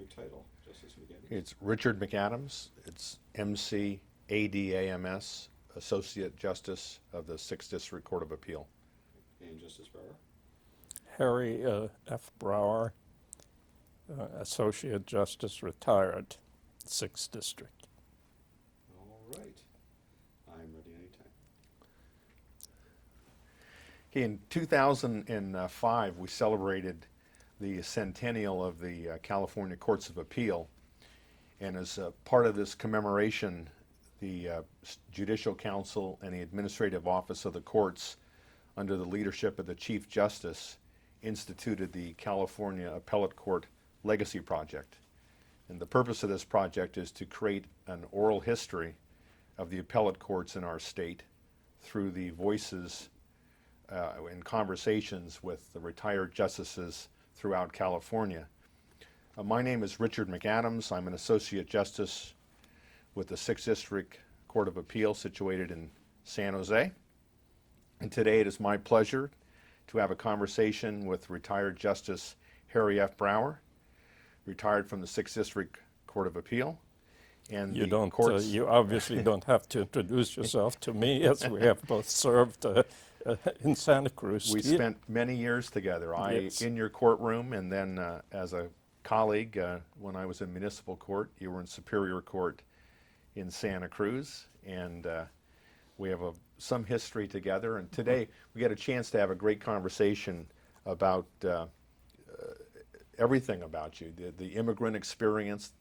your title, Justice McAdams? It's Richard McAdams. It's McAdams, Associate Justice of the 6th District Court of Appeal. And Justice Brauer? Harry F. Brauer, Associate Justice, retired, 6th District. All right. I'm ready anytime. Okay, in 2005, we celebrated the centennial of the California Courts of Appeal. And as part of this commemoration, the Judicial Council and the Administrative Office of the Courts, under the leadership of the Chief Justice, instituted the California Appellate Court Legacy Project. And the purpose of this project is to create an oral history of the appellate courts in our state through the voices and conversations with the retired justices throughout California. My name is Richard McAdams. I'm an Associate Justice with the 6th District Court of Appeal situated in San Jose. And today it is my pleasure to have a conversation with retired Justice Harry F. Brauer, retired from the 6th District Court of Appeal. And You obviously don't have to introduce yourself to me, as we have both served in Santa Cruz. We spent many years together. Yes. In your courtroom, and then as a colleague when I was in municipal court. You were in Superior Court in Santa Cruz, and we have some history together. And today we get a chance to have a great conversation about everything about you, the immigrant experience,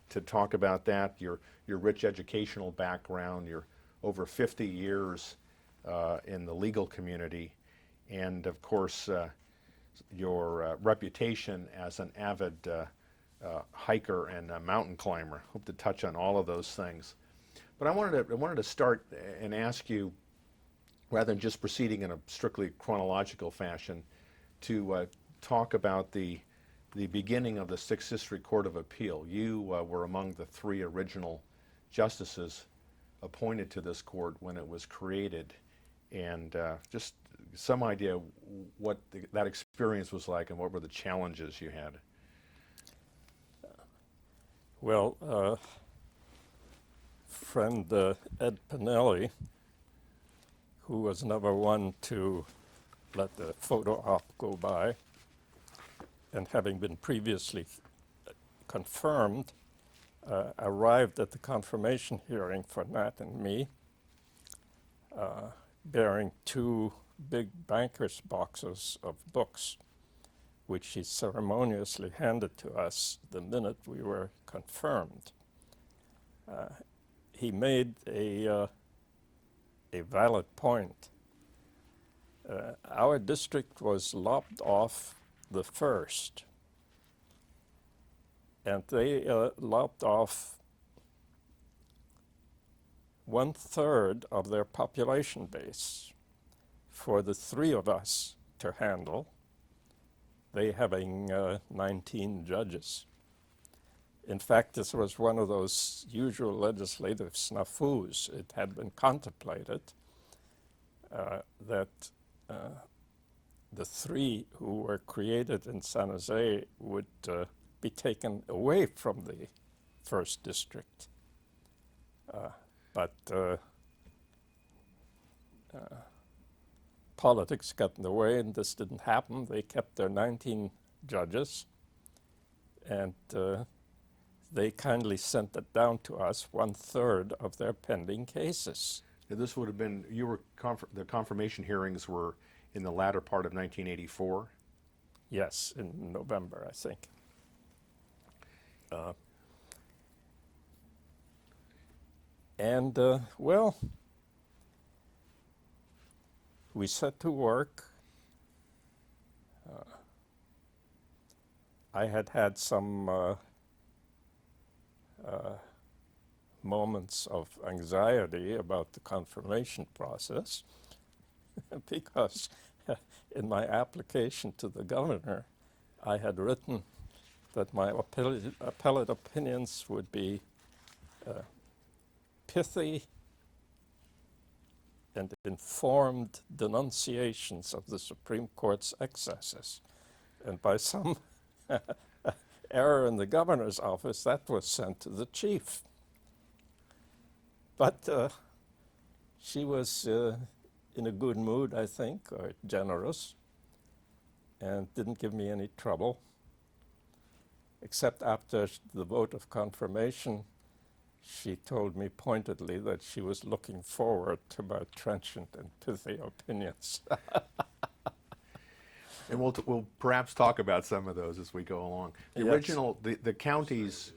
to talk about that, your rich educational background, your over 50 years in the legal community, and of course your reputation as an avid hiker and a mountain climber. Hope to touch on all of those things. But I wanted to start and ask you, rather than just proceeding in a strictly chronological fashion, to talk about the beginning of the 6th District Court of Appeal. You were among the 3 original justices appointed to this court when it was created, and just some idea what that experience was like and what were the challenges you had. Well, friend Ed Pinelli, who was never one to let the photo op go by, and having been previously confirmed, arrived at the confirmation hearing for Nat and me, bearing 2 big banker's boxes of books, which he ceremoniously handed to us the minute we were confirmed. He made a valid point. Our district was lopped off the first, and they lopped off 1/3 of their population base for the 3 of us to handle, they having 19 judges. In fact, this was one of those usual legislative snafus. It had been contemplated that the 3 who were created in San Jose would be taken away from the 1st District. But politics got in the way, and this didn't happen. They kept their 19 judges, and they kindly sent it down to us, 1/3 of their pending cases. This would have been, the confirmation hearings were in the latter part of 1984? Yes, in November, I think. Well, we set to work. I had some moments of anxiety about the confirmation process because in my application to the governor, I had written that my appellate opinions would be pithy and informed denunciations of the Supreme Court's excesses. And by some error in the governor's office, that was sent to the chief. But she was in a good mood, I think, or generous, and didn't give me any trouble, except after the vote of confirmation, she told me pointedly that she was looking forward to my trenchant and pithy opinions. And we'll perhaps talk about some of those as we go along. The Yes. original, the counties,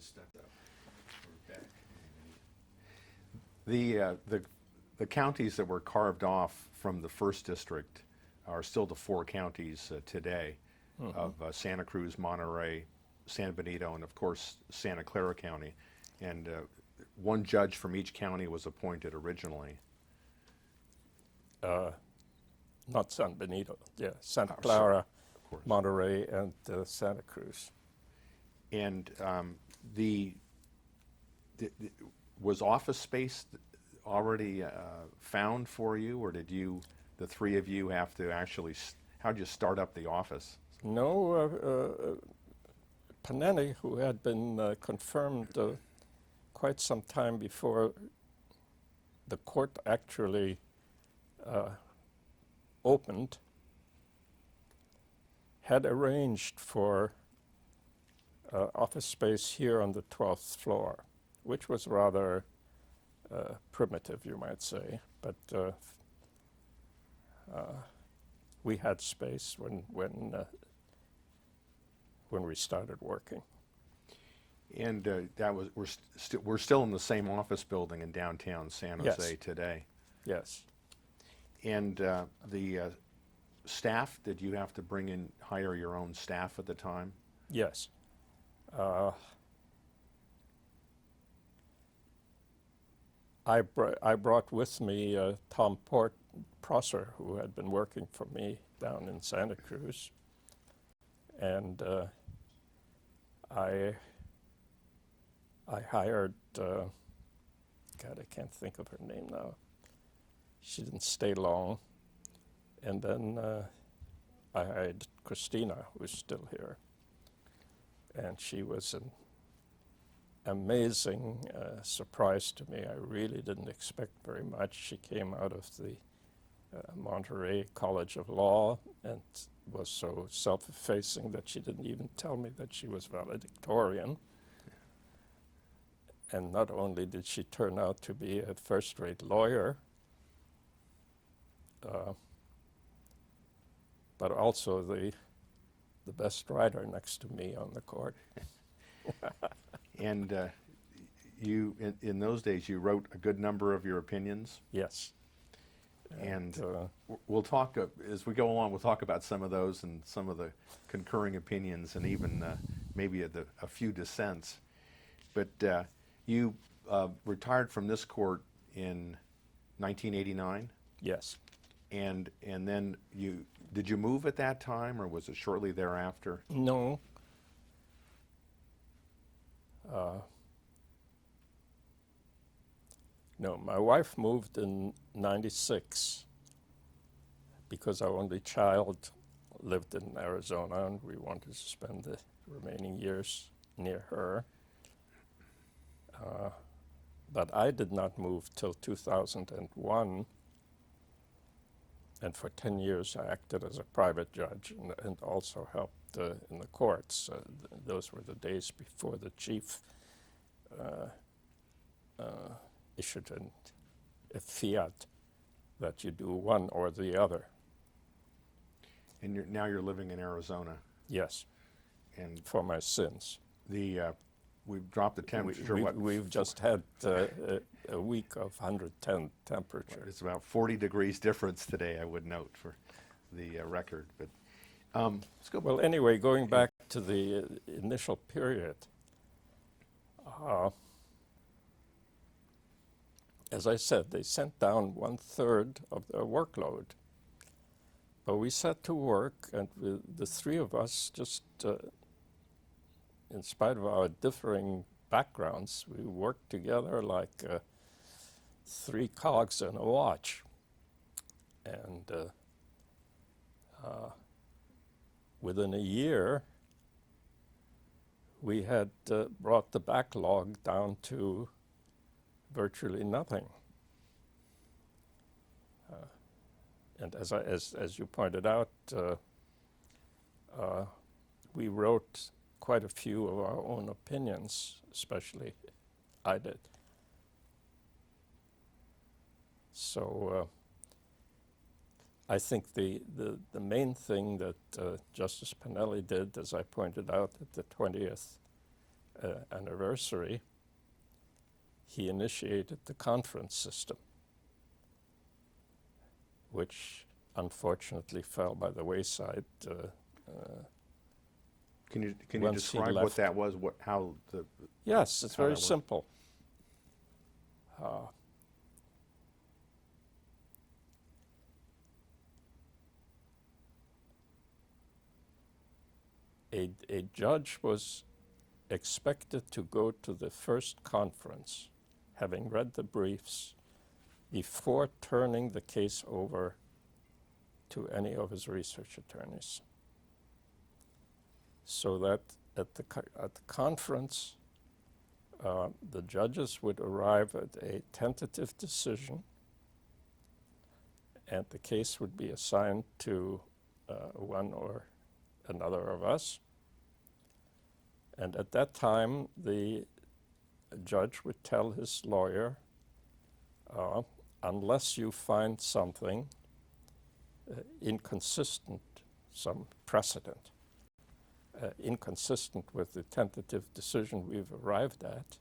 the counties that were carved off from the first district are still the four counties today of Santa Cruz, Monterey, San Benito, and of course Santa Clara County. And one judge from each county was appointed originally. Not San Benito, yeah, Santa Sorry, Clara, of course. Monterey, and Santa Cruz. And was office space already found for you, or did you, the three of you, have to actually, how'd you start up the office? No, Paneni, who had been confirmed quite some time before the court actually opened, had arranged for office space here on the 12th floor, which was rather primitive, you might say, but we had space when we started working. And that was we're still in the same office building in downtown San Jose Yes. today. Yes. And the staff, did you have to hire your own staff at the time? Yes. I brought with me Tom Prosser, who had been working for me down in Santa Cruz, and I hired, God, I can't think of her name now. She didn't stay long. And then I hired Christina, who's still here. And she was an amazing surprise to me. I really didn't expect very much. She came out of the Monterey College of Law and was so self-effacing that she didn't even tell me that she was valedictorian. And not only did she turn out to be a first-rate lawyer, but also the best writer next to me on the court. And you, in those days, you wrote a good number of your opinions. Yes. And we'll talk, as we go along, we'll talk about some of those and some of the concurring opinions and even maybe a few dissents. But you retired from this court in 1989? Yes. And then did you move at that time, or was it shortly thereafter? No. No, my wife moved in '96 because our only child lived in Arizona and we wanted to spend the remaining years near her. But I did not move till 2001. And for 10 years, I acted as a private judge and also helped in the courts. Those were the days before the chief issued a fiat that you do one or the other. And now you're living in Arizona. Yes, And for my sins. we've dropped the temperature. We've just had a week of 110 temperature. It's about 40 degrees difference today, I would note, for the record. But let's go. Well, anyway, going back to the initial period, as I said, they sent down 1/3 of their workload. But we set to work, and the three of us just, in spite of our differing backgrounds, we worked together like three cogs in a watch. And within a year, we had brought the backlog down to virtually nothing. And as you pointed out, we wrote quite a few of our own opinions, especially I did. So I think the main thing that Justice Pinelli did, as I pointed out at the 20th anniversary, he initiated the conference system, which unfortunately fell by the wayside. Can you Once he describe what left. that was? How the Yes, it's how very that worked? simple. A judge was expected to go to the first conference, having read the briefs, before turning the case over to any of his research attorneys. So that at the conference, the judges would arrive at a tentative decision, and the case would be assigned to one or another of us. And at that time, the judge would tell his lawyer, unless you find something inconsistent, some precedent, inconsistent with the tentative decision we've arrived at,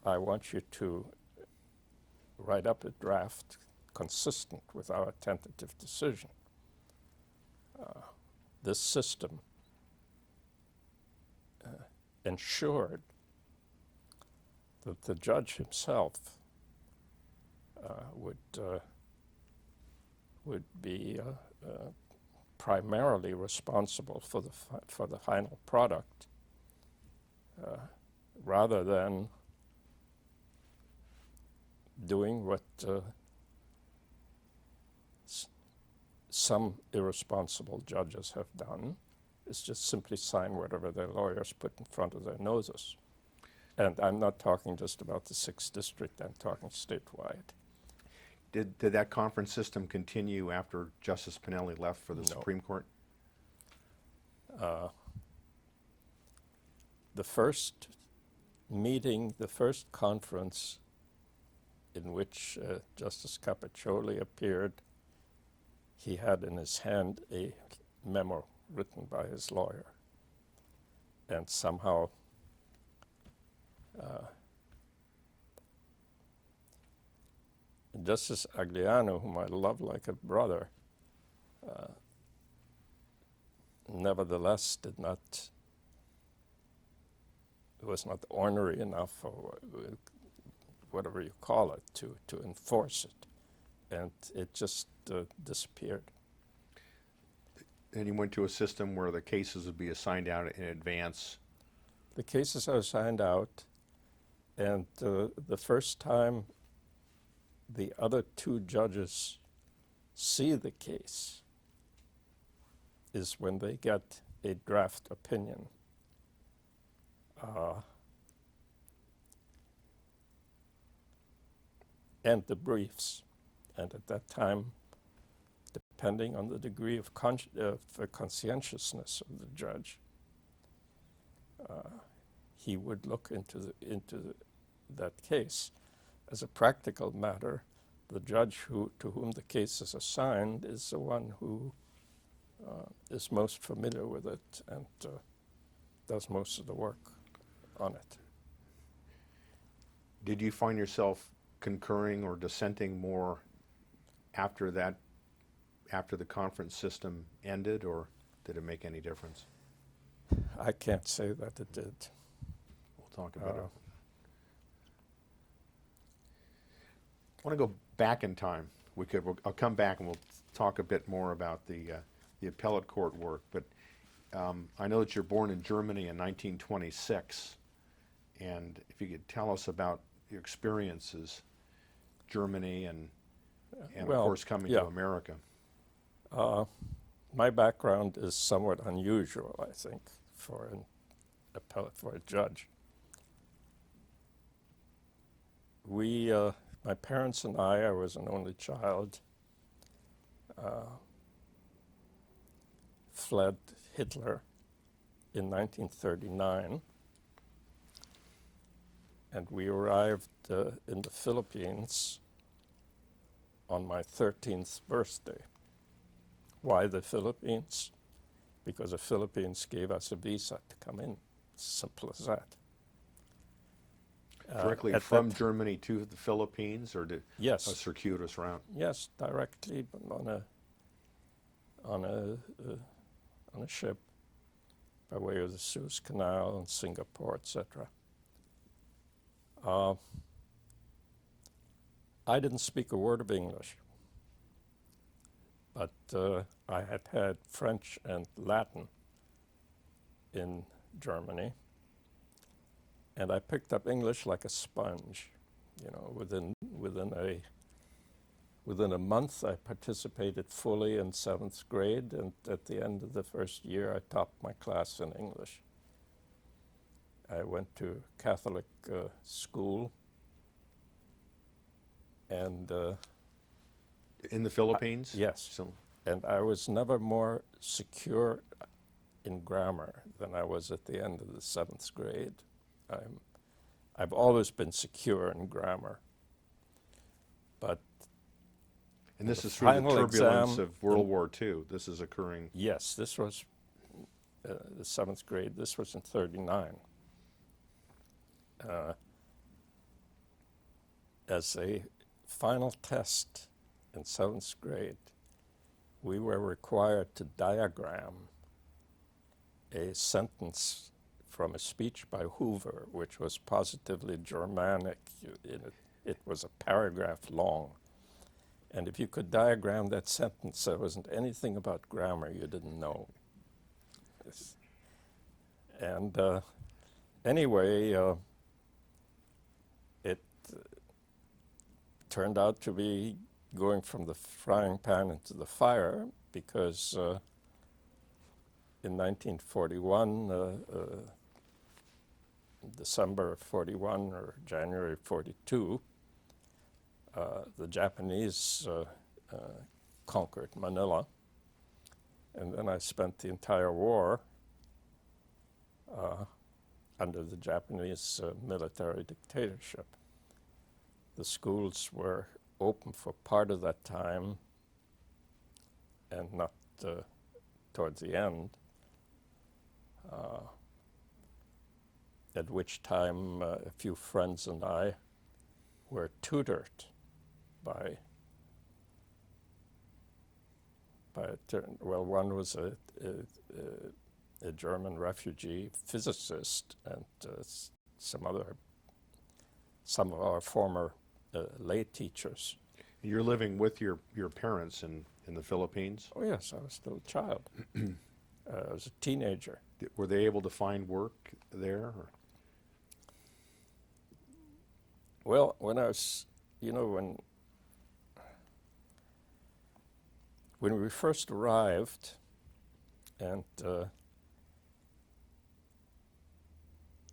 I want you to write up a draft consistent with our tentative decision. This system ensured that the judge himself would be primarily responsible for the final product, rather than doing what some irresponsible judges have done, is just simply sign whatever their lawyers put in front of their noses. And I'm not talking just about the 6th District, I'm talking statewide. Did that conference system continue after Justice Pinelli left for the No. Supreme Court? The first meeting, the first conference in which Justice Capiccioli appeared, he had in his hand a memo written by his lawyer. And somehow Justice Agliano, whom I love like a brother, nevertheless was not ornery enough, or whatever you call it, to enforce it. And it just disappeared. And he went to a system where the cases would be assigned out in advance. The cases are assigned out, and the first time the other two judges see the case is when they get a draft opinion. And the briefs. And at that time, depending on the degree of conscientiousness of the judge, he would look into that case. As a practical matter, the judge to whom the case is assigned is the one who is most familiar with it and does most of the work on it. Did you find yourself concurring or dissenting more after the conference system ended, or did it make any difference? I can't say that it did. We'll talk about it. I want to go back in time. I'll come back and we'll talk a bit more about the appellate court work. But I know that you're born in Germany in 1926, and if you could tell us about your experiences, Germany and of Well, course coming yeah. to America. My background is somewhat unusual, I think, for for a judge. My parents and I was an only child, fled Hitler in 1939, and we arrived in the Philippines on my 13th birthday. Why the Philippines? Because the Philippines gave us a visa to come in. Simple as that. Directly at from that- Germany to the Philippines, or a Yes, circuitous route? yes, directly on a ship by way of the Suez Canal and Singapore, etc. I didn't speak a word of English, but I had French and Latin in Germany, and I picked up English like a sponge. You know, within a month, I participated fully in 7th grade, and at the end of the first year, I topped my class in English. I went to Catholic school, and In the Philippines? yes, So, and I was never more secure in grammar than I was at the end of the 7th grade. I've always been secure in grammar, but and this the is through the final turbulence exam of World War II. This is occurring. yes, this was the 7th grade. This was in 39. As a final test in 7th grade, we were required to diagram a sentence from a speech by Hoover, which was positively Germanic. It was a paragraph long. And if you could diagram that sentence, there wasn't anything about grammar you didn't know. And anyway, it turned out to be going from the frying pan into the fire, because in 1941, December of 41 or January 42, the Japanese conquered Manila, and then I spent the entire war under the Japanese military dictatorship. The schools were open for part of that time and not towards the end, at which time a few friends and I were tutored by one was a German refugee physicist, and some of our former lay teachers. You're living with your parents in the Philippines? Oh yes, I was still a child. I was a teenager. Were they able to find work there? Or? Well, when I was, when we first arrived, and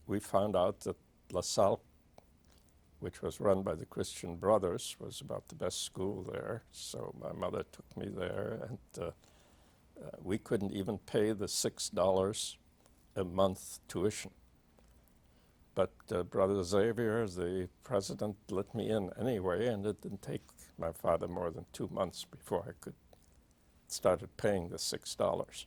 we found out that La Salle, which was run by the Christian Brothers, was about the best school there. So my mother took me there, and we couldn't even pay the $6 a month tuition. But Brother Xavier, the president, let me in anyway, and it didn't take my father more than 2 months before I could started paying the $6.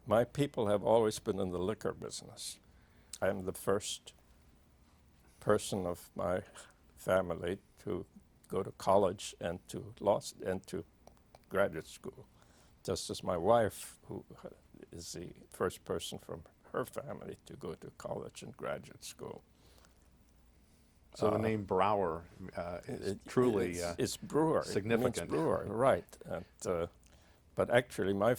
My people have always been in the liquor business. I'm the first person of my family to go to college and to graduate school, just as my wife, who is the first person from her family to go to college and graduate school. So the name Brauer is truly it's brewer. significant. It means brewer, right? And but actually, my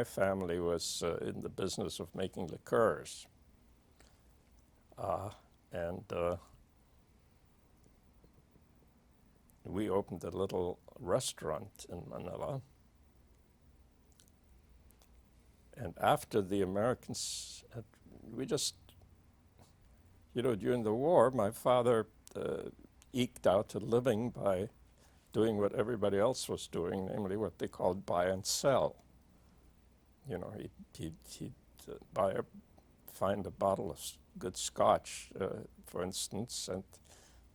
family was in the business of making liqueurs, and we opened a little restaurant in Manila. And after the Americans, we just, during the war, my father eked out a living by doing what everybody else was doing, namely what they called buy and sell. He'd find a bottle of good scotch, for instance, and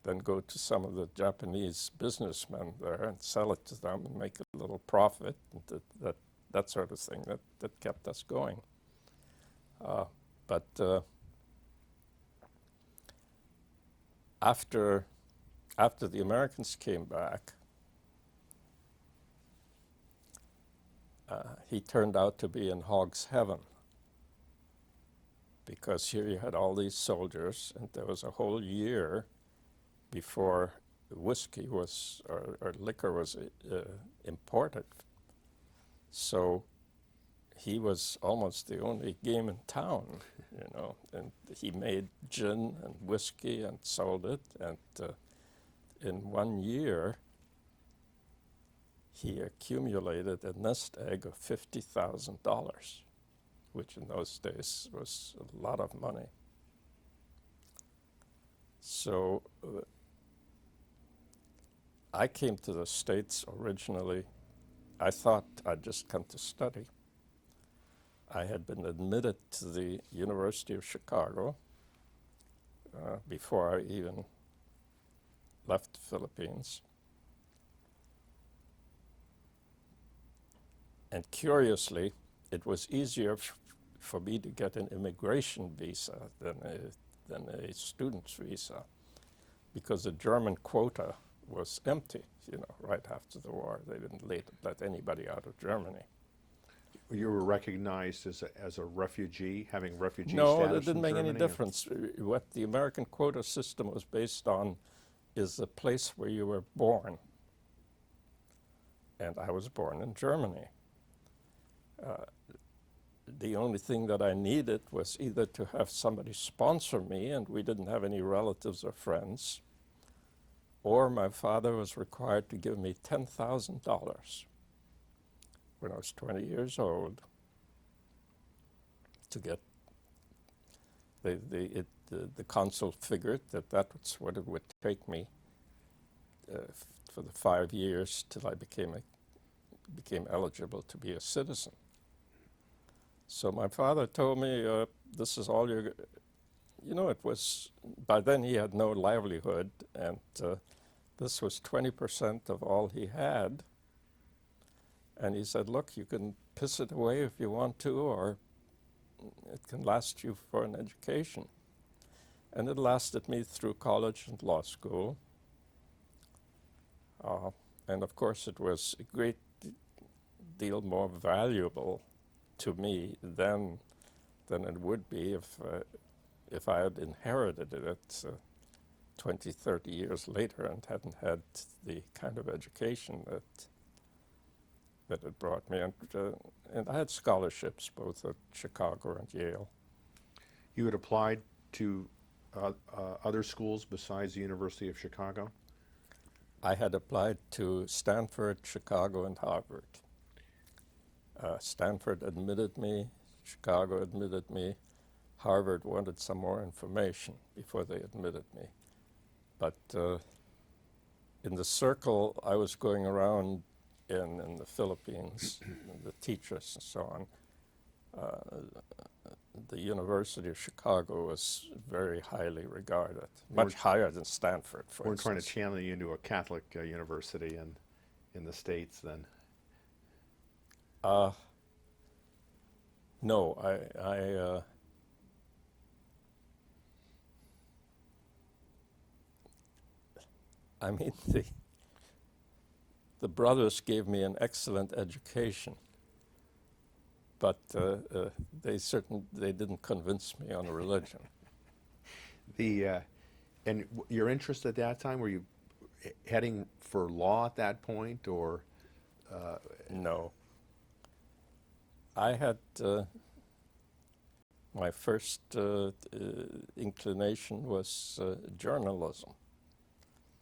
then go to some of the Japanese businessmen there and sell it to them and make a little profit, and that sort of thing. That kept us going. But after the Americans came back, he turned out to be in hog's heaven, because here you had all these soldiers, and there was a whole year before whiskey was, or liquor was imported. So he was almost the only game in town, and he made gin and whiskey and sold it, and in 1 year, he accumulated a nest egg of $50,000, which in those days was a lot of money. So I came to the States originally. I thought I'd just come to study. I had been admitted to the University of Chicago before I even left the Philippines. And curiously, it was easier for me to get an immigration visa than a student's visa, because the German quota was empty, right after the war. They didn't let anybody out of Germany. You were recognized as a refugee, having refugee No, status it didn't in make Germany, any difference. What the American quota system was based on is the place where you were born. And I was born in Germany. The only thing that I needed was either to have somebody sponsor me, and we didn't have any relatives or friends, or my father was required to give me $10,000 when I was 20 years old to get the consul figured that's what it would take me for the 5 years till I became eligible to be a citizen. So my father told me, this is all you're, it was, by then he had no livelihood, and this was 20% of all he had. And he said, look, you can piss it away if you want to, or it can last you for an education. And it lasted me through college and law school. And of course, it was a great deal more valuable to me than it would be if I had inherited it 20, 30 years later and hadn't had the kind of education that it brought me. And I had scholarships both at Chicago and Yale. You had applied to other schools besides the University of Chicago? I had applied to Stanford, Chicago, and Harvard. Stanford admitted me, Chicago admitted me, Harvard wanted some more information before they admitted me. But in the circle I was going around in the Philippines, the teachers and so on, the University of Chicago was very highly regarded, much higher than Stanford, for We're instance. trying to channel you into a Catholic university in the States then. No, I mean, the brothers gave me an excellent education, but they didn't convince me on religion. And your interest at that time, were you heading for law at that point, or? No. I had my first inclination was journalism,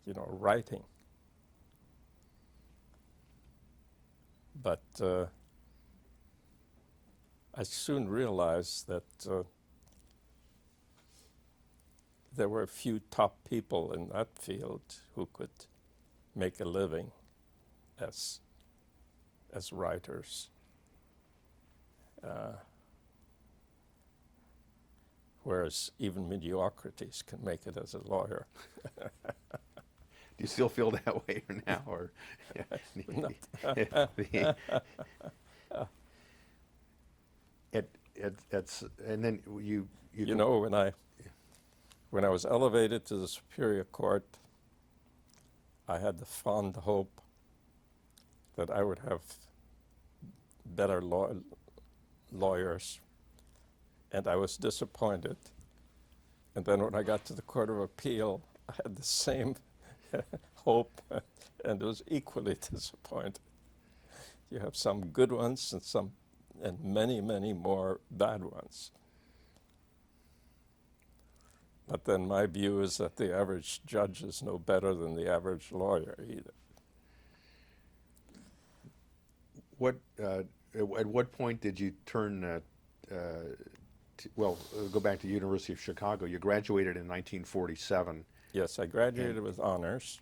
writing. But I soon realized that there were a few top people in that field who could make a living as writers. Whereas even mediocrities can make it as a lawyer. Do you still feel that way now, or? It's and then you You know, when I was elevated to the Superior Court, I had the fond hope that I would have better lawyers, and I was disappointed. And then when I got to the Court of Appeal, I had the same hope and was equally disappointed. You have some good ones and many, many more bad ones. But then my view is that the average judge is no better than the average lawyer either. At what point did you turn? Go back to the University of Chicago. You graduated in 1947. Yes, I graduated with honors.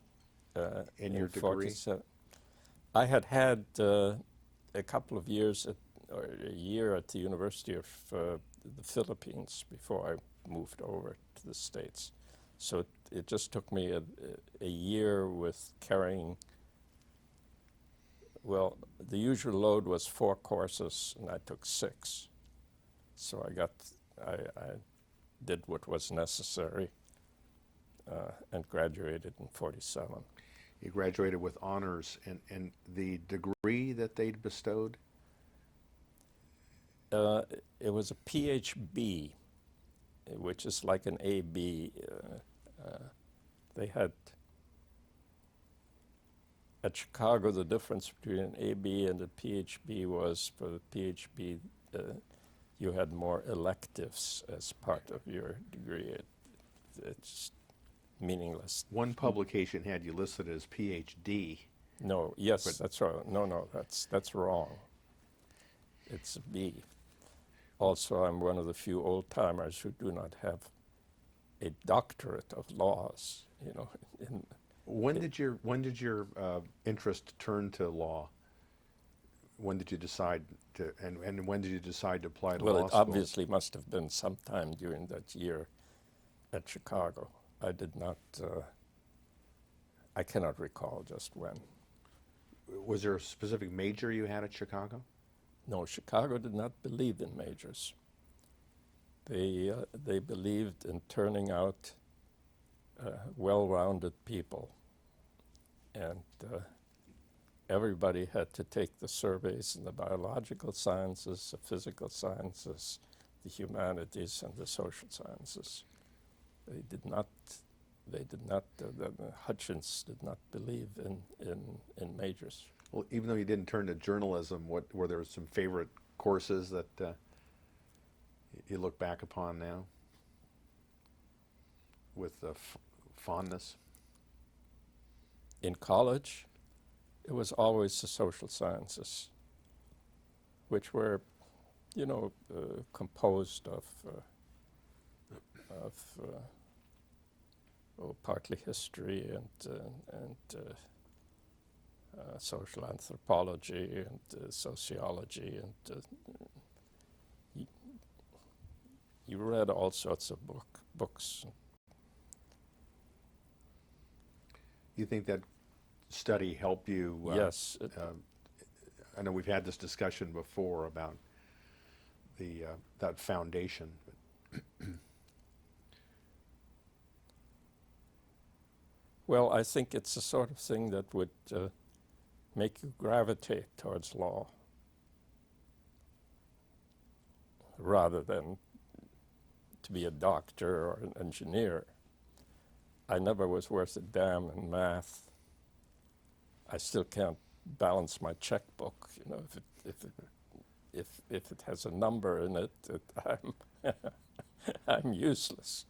In your degree? 47. I had a couple of years or a year at the University of the Philippines before I moved over to the States. So it just took me a year with carrying, well, the usual load was 4 courses, and I took 6. So I did what was necessary and graduated in 47. You graduated with honors, and the degree that they'd bestowed? It was a PhD, which is like an AB. They had, at Chicago, the difference between an AB and a PhD was for the PhD, you had more electives as part of your degree. It's meaningless. One publication had you listed as PhD. No, yes, that's right. No, that's wrong. It's a B. Also, I'm one of the few old-timers who do not have a doctorate of laws, you know. When did your interest turn to law? When did you decide to, and when did you decide to apply to law Well, it school? obviously must have been sometime during that year at Chicago. I did not, I cannot recall just when. Was there a specific major you had at Chicago? No, Chicago did not believe in majors. They believed in turning out well-rounded people, and everybody had to take the surveys in the biological sciences, the physical sciences, the humanities, and the social sciences. Hutchins did not believe in majors. Well, even though you didn't turn to journalism, were there some favorite courses that you look back upon now with fondness? In college, it was always the social sciences, which were, you know, composed of partly history and social anthropology and sociology, and you read all sorts of books. You think that study helped you? Yes. I know we've had this discussion before about that foundation. Well, I think it's the sort of thing that would make you gravitate towards law rather than to be a doctor or an engineer. I never was worth a damn in math. I still can't balance my checkbook. You know, if it has a number in it, I'm useless.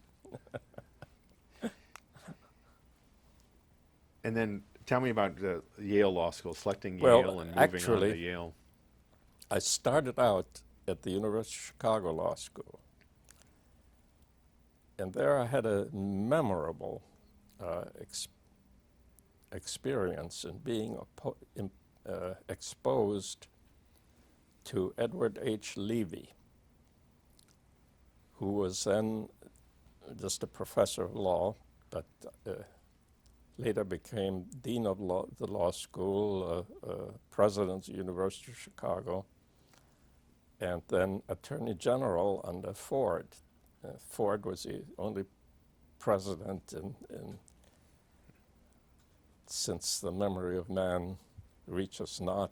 And then tell me about Yale Law School, selecting Well, Yale and moving actually, on to Yale. I started out at the University of Chicago Law School. And there I had a memorable experience in being exposed to Edward H. Levy, who was then just a professor of law, but later became dean of the law school, president of the University of Chicago, and then attorney general under Ford. Ford was the only president since the memory of man reaches not,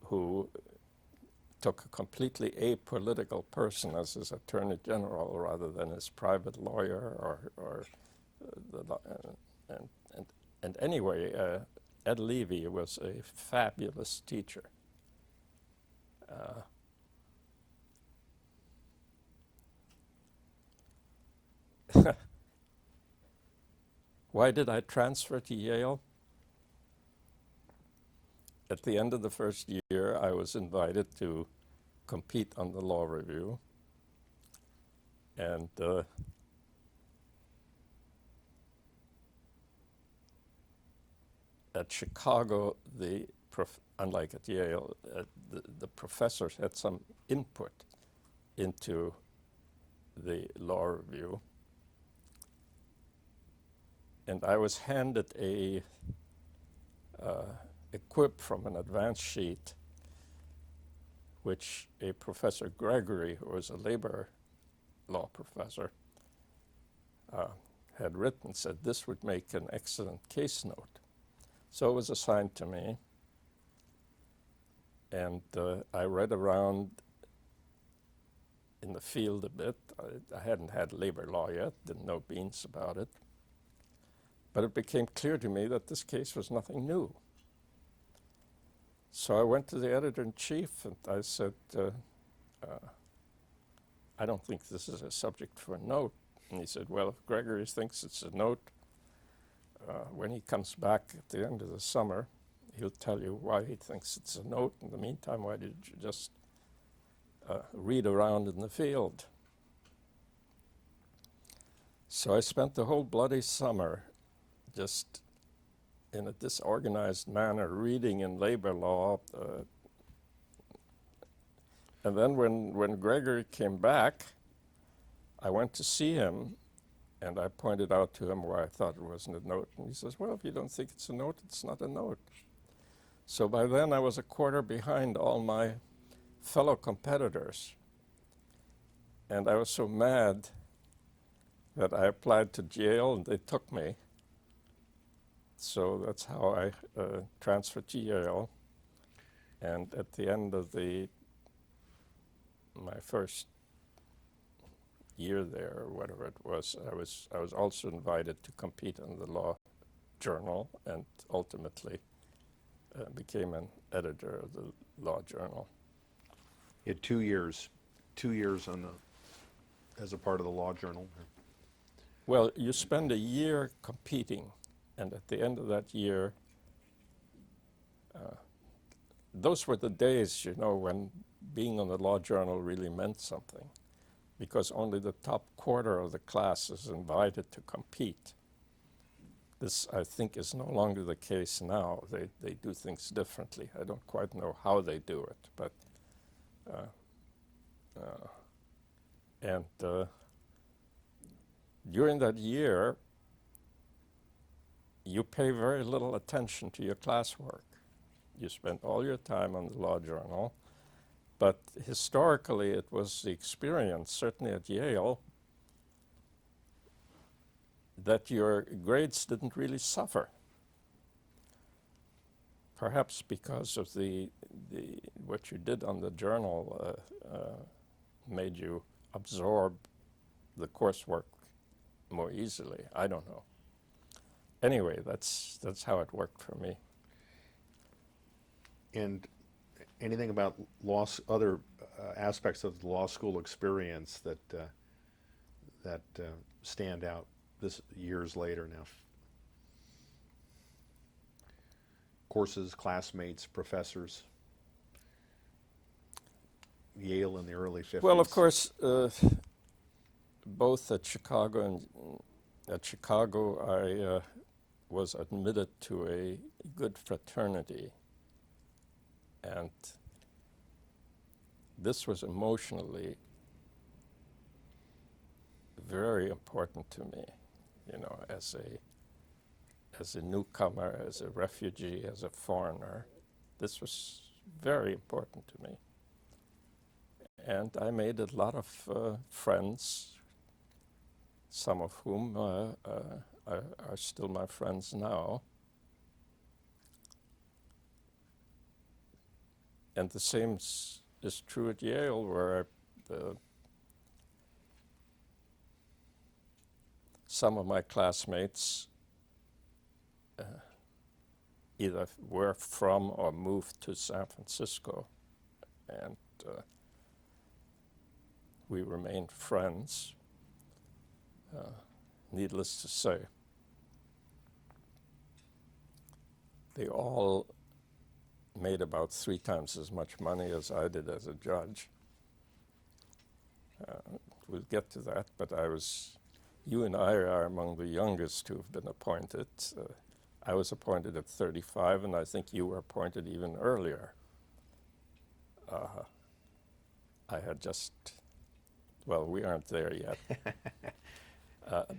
who took a completely apolitical person as his attorney general rather than his private lawyer and anyway, Ed Levy was a fabulous teacher. Why did I transfer to Yale? At the end of the first year, I was invited to compete on the law review. And at Chicago, unlike at Yale, the professors had some input into the law review. And I was handed a quip from an advance sheet, which a Professor Gregory, who was a labor law professor, had written, said this would make an excellent case note. So it was assigned to me, and I read around in the field a bit. I hadn't had labor law yet, didn't know beans about it. But it became clear to me that this case was nothing new. So I went to the editor-in-chief and I said, I don't think this is a subject for a note. And he said, well, if Gregory thinks it's a note, when he comes back at the end of the summer, he'll tell you why he thinks it's a note. In the meantime, why did you just read around in the field? So I spent the whole bloody summer just in a disorganized manner reading in labor law. And then when Gregory came back, I went to see him and I pointed out to him why I thought it wasn't a note. And he says, well, if you don't think it's a note, it's not a note. So by then I was a quarter behind all my fellow competitors. And I was so mad that I applied to Yale and they took me. So that's how I transferred to Yale. And at the end of my first year there, or whatever it was, I was also invited to compete in the law journal, and ultimately became an editor of the law journal. You had 2 years as a part of the law journal. Well, you spend a year competing, and at the end of that year, those were the days, when being on the law journal really meant something, because only the top quarter of the class is invited to compete. This, I think, is no longer the case now. They do things differently. I don't quite know how they do it, but during that year, you pay very little attention to your classwork. You spend all your time on the law journal, but historically it was the experience, certainly at Yale, that your grades didn't really suffer. Perhaps because of what you did on the journal made you absorb the coursework more easily. I don't know. Anyway, that's how it worked for me. And anything about other aspects of the law school experience that stand out this years later now? Courses, classmates, professors? Yale in the early 50s? Well, of course, both at Chicago and I was admitted to a good fraternity, and this was emotionally very important to me, you know, as a newcomer, as a refugee, as a foreigner. This was very important to me. And I made a lot of friends, some of whom are still my friends now. And the same is true at Yale, where some of my classmates either were from or moved to San Francisco, and we remained friends, needless to say. They all made about 3 times as much money as I did as a judge. We'll get to that, but you and I are among the youngest who have been appointed. I was appointed at 35, and I think you were appointed even earlier. I had well, we aren't there yet.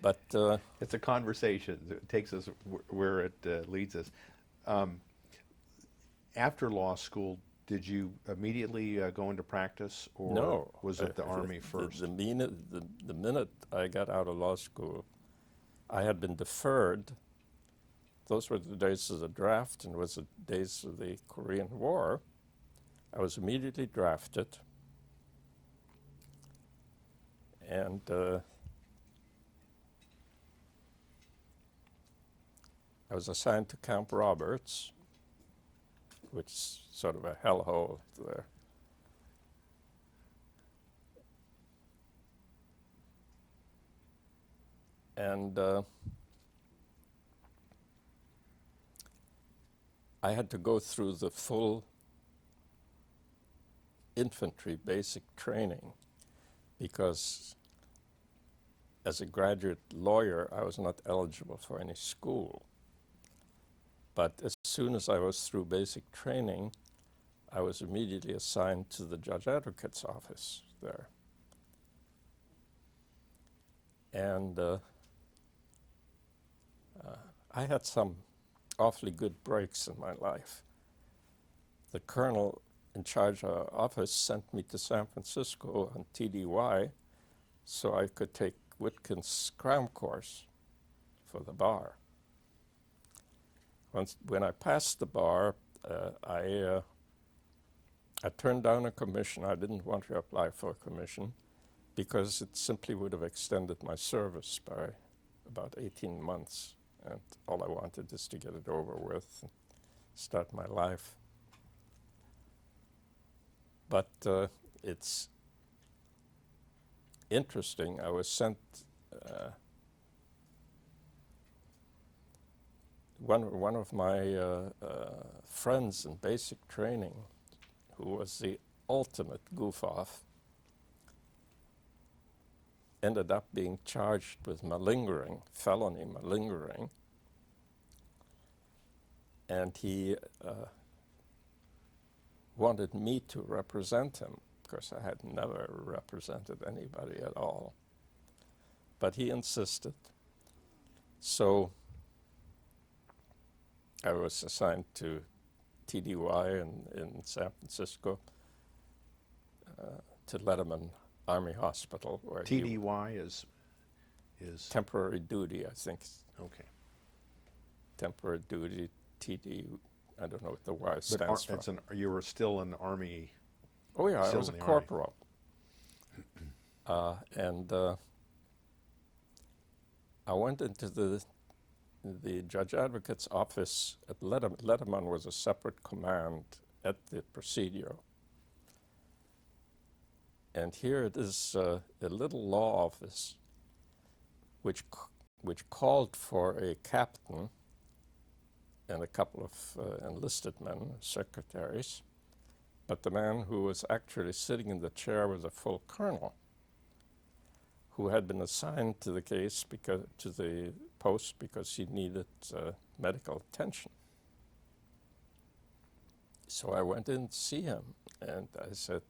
But it's a conversation. It takes us where it leads us. After law school, did you immediately go into practice, or no, was it the Army first? The minute I got out of law school, I had been deferred. Those were the days of the draft, and was the days of the Korean War. I was immediately drafted, and I was assigned to Camp Roberts, which is sort of a hellhole there. And I had to go through the full infantry basic training, because as a graduate lawyer, I was not eligible for any school. But as soon as I was through basic training, I was immediately assigned to the judge advocate's office there. And I had some awfully good breaks in my life. The colonel in charge of our office sent me to San Francisco on TDY so I could take Whitkin's cram course for the bar. When I passed the bar, I turned down a commission. I didn't want to apply for a commission because it simply would have extended my service by about 18 months. And all I wanted is to get it over with and start my life. But it's interesting. I was sent one of my friends in basic training, who was the ultimate goof-off, ended up being charged with malingering, felony malingering, and he wanted me to represent him. Of course, I had never represented anybody at all, but he insisted. So I was assigned to TDY in San Francisco, to Letterman Army Hospital, where TDY is temporary duty, I think. Okay. Temporary duty, TD, I don't know what the Y stands for. You were still in the Army. Oh yeah, I still was a in the corporal. And I went into the judge advocate's office at Letterman. Letterman was a separate command at the Presidio. And here it is, a little law office which called for a captain and a couple of enlisted men, secretaries, But the man who was actually sitting in the chair was a full colonel who had been assigned to the case to the post because he needed medical attention. So I went in to see him, and I said,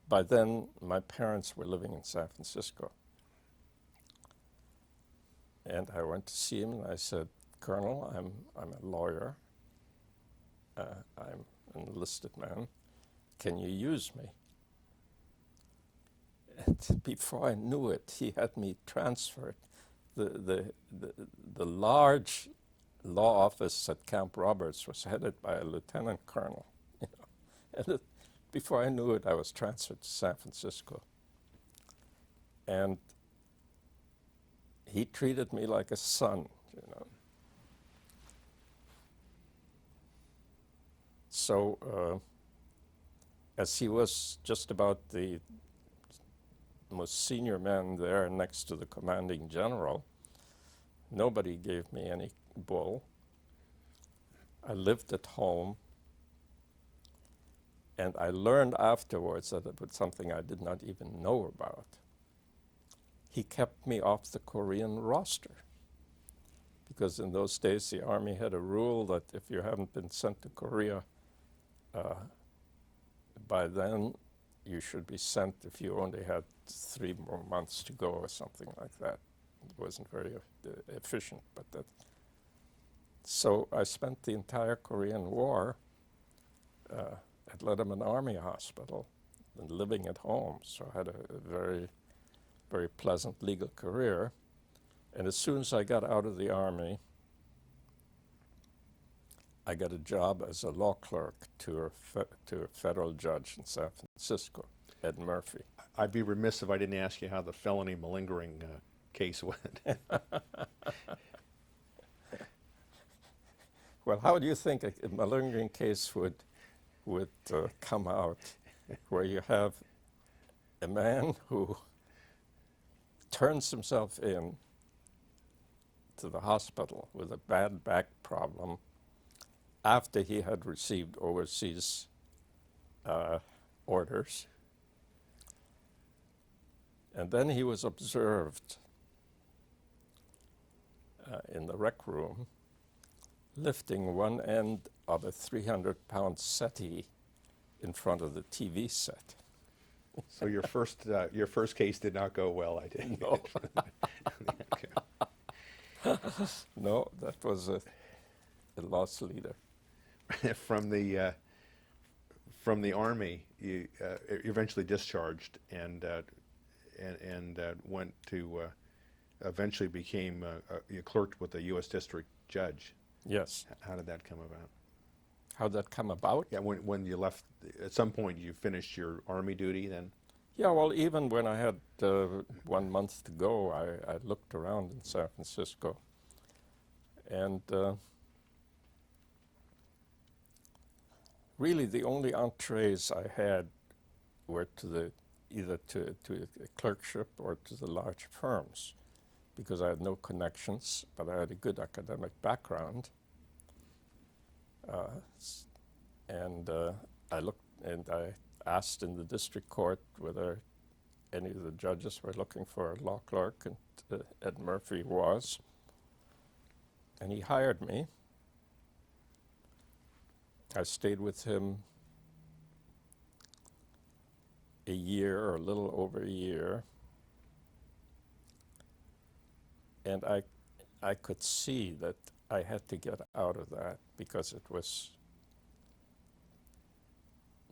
by then my parents were living in San Francisco. And I went to see him, and I said, Colonel, I'm a lawyer. I'm an enlisted man. Can you use me? And before I knew it, he had me transferred. The large law office at Camp Roberts was headed by a lieutenant colonel. And before I knew it, I was transferred to San Francisco. And he treated me like a son, So, as he was just about the most senior man there next to the commanding general, nobody gave me any bull. I lived at home, and I learned afterwards that it was something I did not even know about. He kept me off the Korean roster, because in those days the Army had a rule that if you hadn't been sent to Korea by then, you should be sent if you only had 3 more months to go or something like that. It wasn't very efficient, but that. So I spent the entire Korean War at Letterman Army Hospital and living at home. So I had a very, very pleasant legal career. And as soon as I got out of the Army, I got a job as a law clerk to a federal judge in San Francisco, Ed Murphy. I'd be remiss if I didn't ask you how the felony malingering case went. Well, how do you think a malingering case would come out, where you have a man who turns himself in to the hospital with a bad back problem after he had received overseas orders. And then he was observed in the rec room lifting one end of a 300-pound settee in front of the TV set. So your first case did not go well, I take No. Okay. No, that was a loss leader. From the Army, you eventually discharged and went to eventually became you clerked with a U.S. district judge. Yes. How did that come about? How'd that come about? Yeah, when you left, at some point you finished your Army duty then? Yeah, well, even when I had 1 month to go, I looked around in San Francisco. And really the only entrees I had were either to a clerkship or to the large firms, because I had no connections, but I had a good academic background. And I looked and I asked in the district court whether any of the judges were looking for a law clerk, and Ed Murphy was. And he hired me. I stayed with him a year, or a little over a year. And I could see that I had to get out of that because it was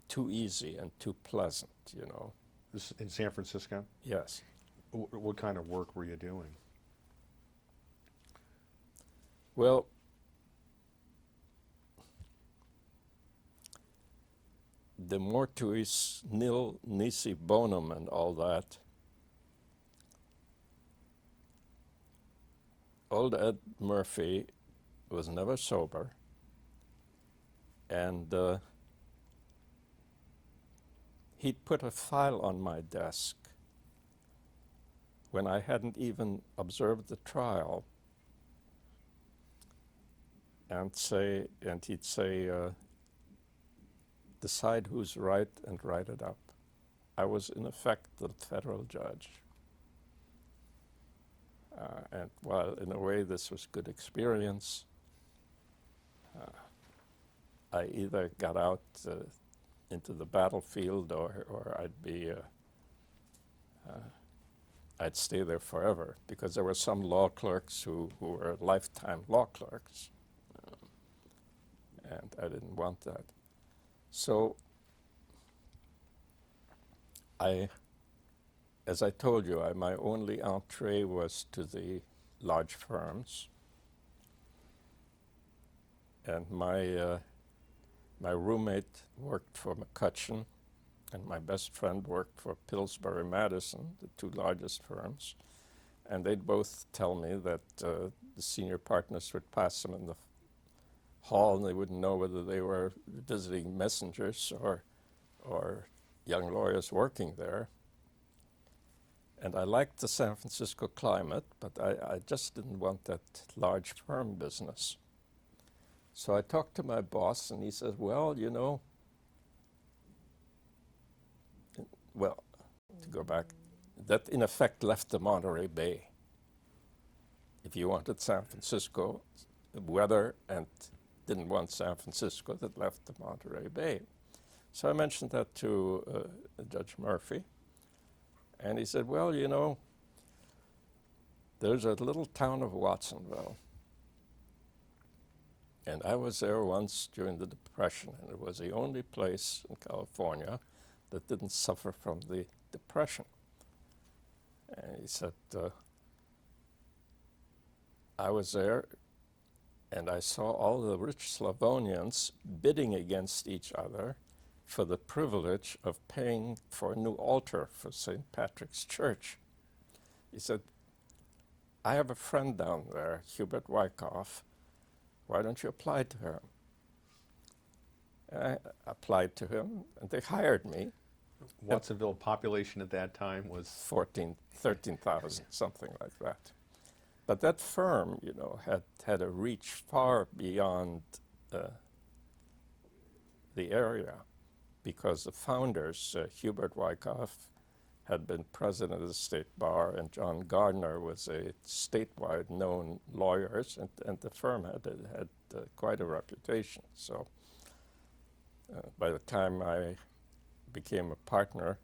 too easy and too pleasant, This in San Francisco? Yes. What kind of work were you doing? Well, the mortuis nil nisi bonum and all that, old Ed Murphy was never sober, and he'd put a file on my desk when I hadn't even observed the trial, and he'd say, decide who's right and write it up. I was, in effect, the federal judge. And while in a way this was good experience, I either got out into the battlefield or I'd stay there forever, because there were some law clerks who were lifetime law clerks, and I didn't want that. So as I told you, my only entree was to the large firms, and my roommate worked for McCutcheon, and my best friend worked for Pillsbury Madison, the two largest firms, and they'd both tell me that the senior partners would pass them in the hall, and they wouldn't know whether they were visiting messengers or young lawyers working there. And I liked the San Francisco climate, but I just didn't want that large firm business. So I talked to my boss, and he says, well, to go back, that in effect left the Monterey Bay. If you wanted San Francisco weather and didn't want San Francisco, that left the Monterey Bay. So I mentioned that to Judge Murphy, and he said, well, there's a little town of Watsonville. And I was there once during the Depression, and it was the only place in California that didn't suffer from the Depression. And he said, I was there, and I saw all the rich Slavonians bidding against each other for the privilege of paying for a new altar for St. Patrick's Church. He said, I have a friend down there, Hubert Wyckoff. Why don't you apply to him? And I applied to him, and they hired me. Watsonville population at that time was 13,000, something like that. But that firm, had a reach far beyond the area, because the founders, Hubert Wyckoff, had been president of the state bar, and John Gardner was a statewide known lawyer, and the firm had quite a reputation. So by the time I became a partner,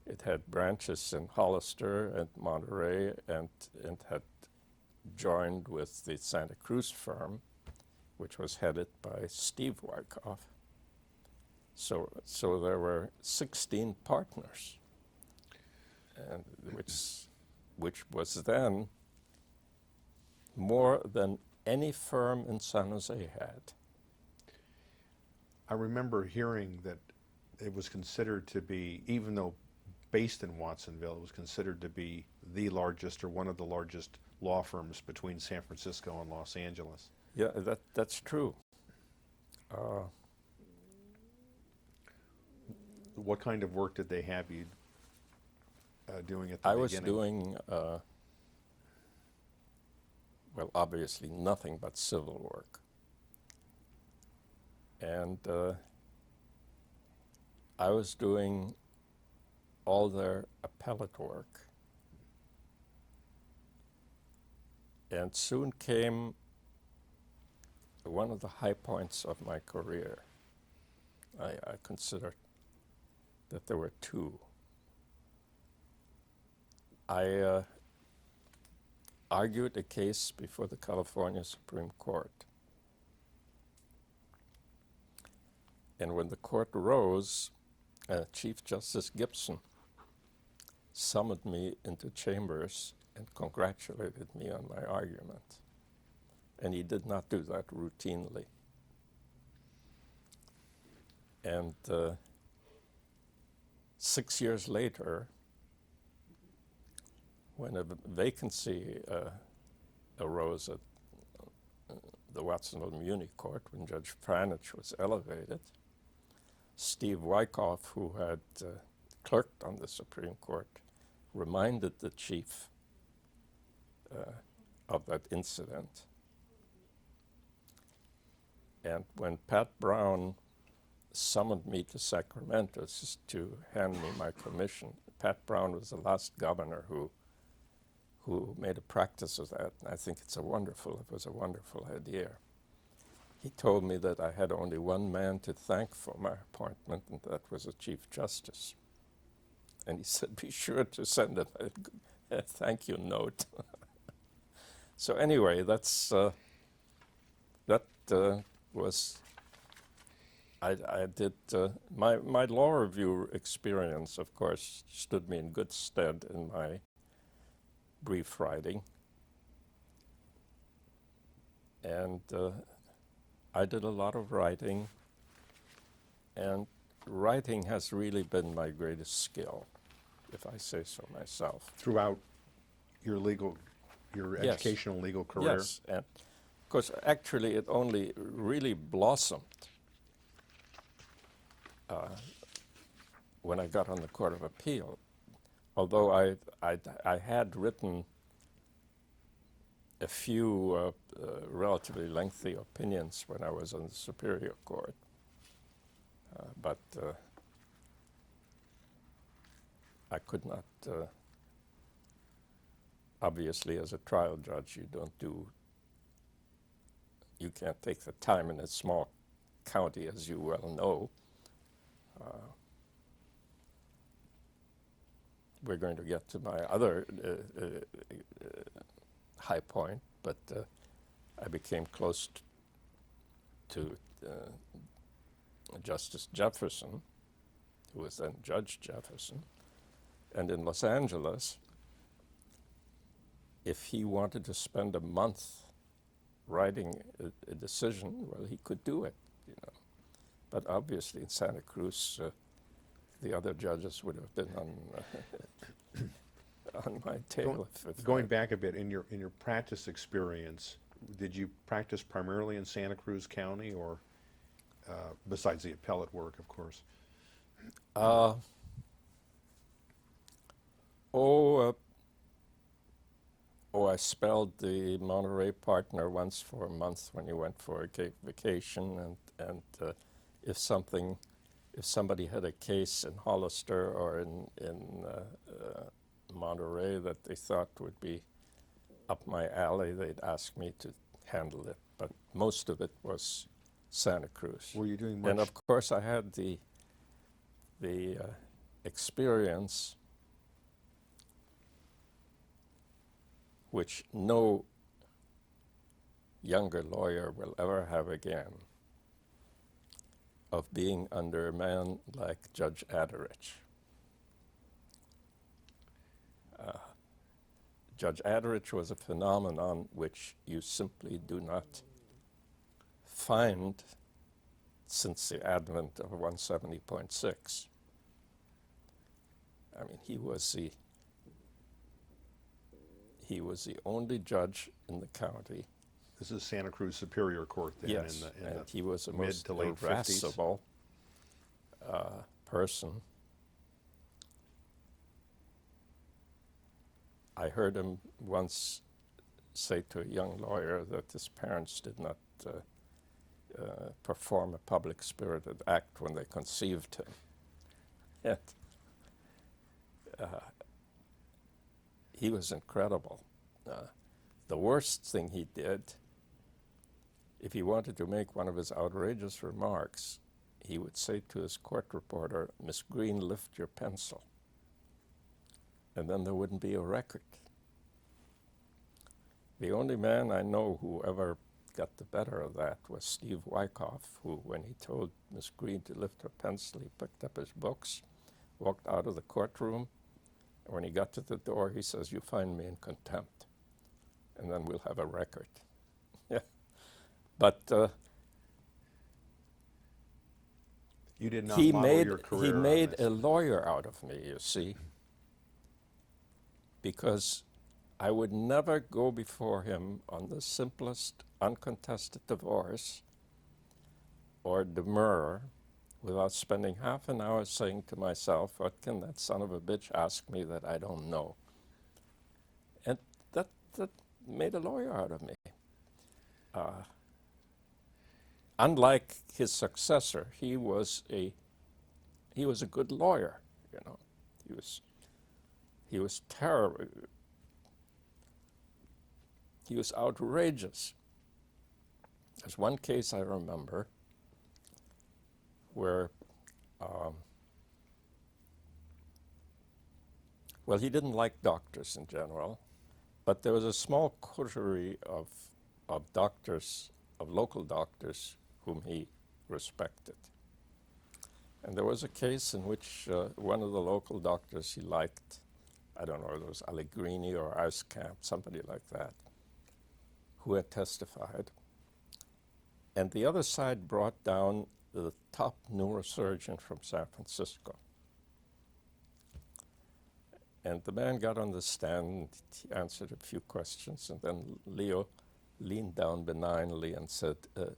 it had branches in Hollister and Monterey, and had joined with the Santa Cruz firm, which was headed by Steve Wyckoff. So there were 16 partners, and which was then more than any firm in San Jose had. I remember hearing that it was considered to be, even though based in Watsonville, it was considered to be the largest or one of the largest law firms between San Francisco and Los Angeles. Yeah, that's true. What kind of work did they have you doing at the beginning? I was doing, obviously nothing but civil work. And I was doing all their appellate work. And soon came one of the high points of my career. I consider that there were two. I argued a case before the California Supreme Court. And when the court rose, Chief Justice Gibson summoned me into chambers and congratulated me on my argument. And he did not do that routinely. And 6 years later, when a vacancy arose at the Watsonville Muni Court, when Judge Franich was elevated, Steve Wyckoff, who had clerked on the Supreme Court, reminded the chief of that incident. And when Pat Brown summoned me to Sacramento just to hand me my commission. Pat Brown was the last governor who made a practice of that, and I think it was a wonderful idea. He told me that I had only one man to thank for my appointment, and that was the Chief Justice. And he said, be sure to send a thank you note. So anyway, that was, I did, my law review experience, of course, stood me in good stead in my brief writing. And I did a lot of writing, and writing has really been my greatest skill, if I say so myself. Throughout your Yes. educational legal career? Yes, and of course, actually, it only really blossomed when I got on the Court of Appeal. Although I had written a few relatively lengthy opinions when I was on the Superior Court, but I could not. Obviously, as a trial judge, you can't take the time in a small county, as you well know. We're going to get to my other high point, but I became close to Justice Jefferson, who was then Judge Jefferson. And in Los Angeles, if he wanted to spend a month writing a decision, well, he could do it, you know. But obviously in Santa Cruz, the other judges would have been on my tail. Going back a bit, in your practice experience, did you practice primarily in Santa Cruz County, or besides the appellate work, of course? I spelled the Monterey partner once for a month when he went for a vacation, and if somebody had a case in Hollister or in Monterey that they thought would be up my alley, they'd ask me to handle it. But most of it was Santa Cruz. Were you doing much? And of course, I had the experience which no younger lawyer will ever have again, of being under a man like Judge Adderich. Judge Adderich was a phenomenon which you simply do not find since the advent of 170.6. I mean, he was the only judge in the county. This is Santa Cruz Superior Court then, Yes, in and the he was a mid most to late 50s. irascible person. I heard him once say to a young lawyer that his parents did not perform a public-spirited act when they conceived him. And he was incredible. The worst thing he did, if he wanted to make one of his outrageous remarks, he would say to his court reporter, "Miss Green, lift your pencil." And then there wouldn't be a record. The only man I know who ever got the better of that was Steve Wyckoff, who, when he told Miss Green to lift her pencil, he picked up his books, walked out of the courtroom, and when he got to the door, he says, "You find me in contempt, and then we'll have a record." Yeah, but You did not model your career he on made this. a lawyer out of me, you see, because I would never go before him on the simplest uncontested divorce or demurrer without spending half an hour saying to myself, "What can that son of a bitch ask me that I don't know?" And that made a lawyer out of me. unlike his successor, he was a good lawyer. You know, he was terrible. He was outrageous. There's one case I remember where, well, he didn't like doctors in general, but there was a small coterie of doctors, of local doctors, whom he respected. And there was a case in which one of the local doctors he liked, I don't know, it was Allegrini or Eiskamp, somebody like that, who had testified. And the other side brought down the top neurosurgeon from San Francisco. And the man got on the stand, he answered a few questions, and then Leo leaned down benignly and said,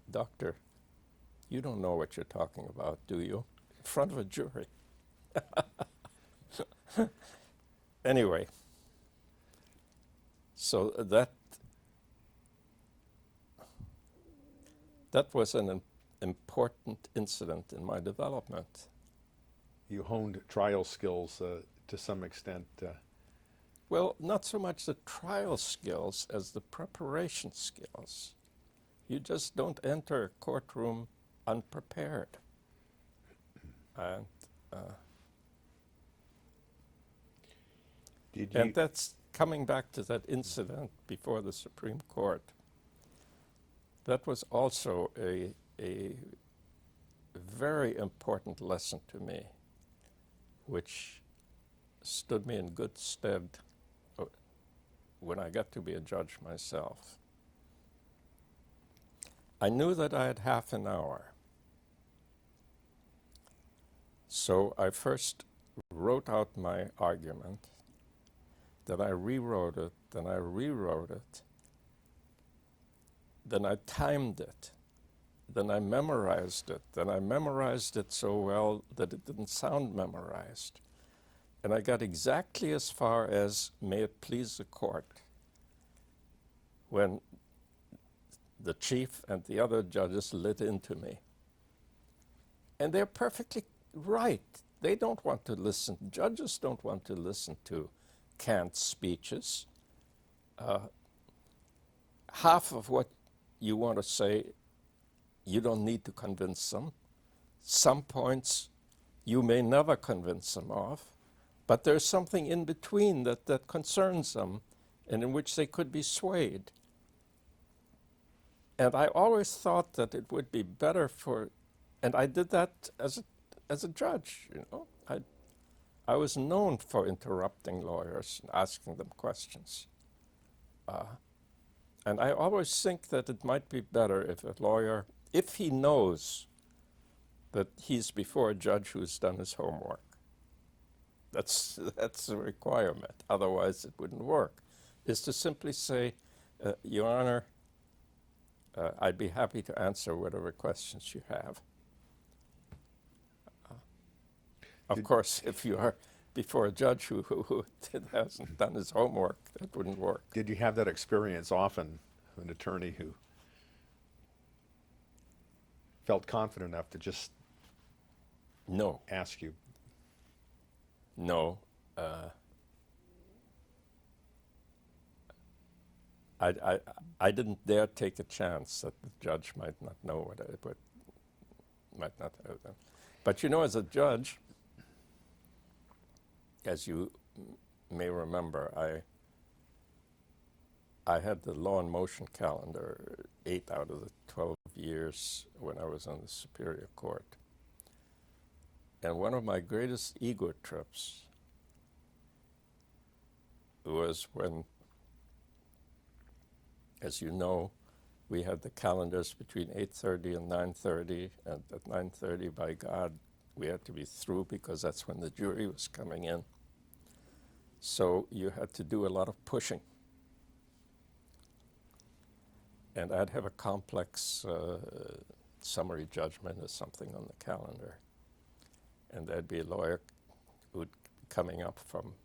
"Doctor, you don't know what you're talking about, do you?" In front of a jury. Anyway, so that was an important incident in my development. You honed trial skills to some extent. Well, not so much the trial skills as the preparation skills. You just don't enter a courtroom unprepared. And, and that's coming back to that incident before the Supreme Court. That was also a very important lesson to me, which stood me in good stead when I got to be a judge myself. I knew that I had half an hour. So I first wrote out my argument, then I rewrote it, then I rewrote it, then I timed it, then I memorized it, then I memorized it so well that it didn't sound memorized. And I got exactly as far as "may it please the court" when the chief and the other judges lit into me. And they're perfectly right. They don't want to listen. Judges don't want to listen to canned speeches. Half of what you want to say, you don't need to convince them. Some points you may never convince them of, but there's something in between that concerns them and in which they could be swayed. And I always thought that it would be better and I did that as a judge, you know. I was known for interrupting lawyers and asking them questions. And I always think that it might be better if a lawyer, if he knows that he's before a judge who's done his homework. That's a requirement, otherwise it wouldn't work, is to simply say, Your Honor, I'd be happy to answer whatever questions you have. Of course, if you are before a judge who hasn't done his homework, that wouldn't work. Did you have that experience often, an attorney who felt confident enough to just No. ask you? No. I didn't dare take a chance that the judge might not know what I would, might not have done. But you know, as a judge, as you may remember, I had the law and motion calendar 8 out of the 12 years when I was on the Superior Court. And one of my greatest ego trips was when, as you know, we had the calendars between 8:30 and 9:30, and at 9:30, by God, we had to be through because that's when the jury was coming in. So you had to do a lot of pushing. And I'd have a complex summary judgment or something on the calendar. And there'd be a lawyer who'd coming up from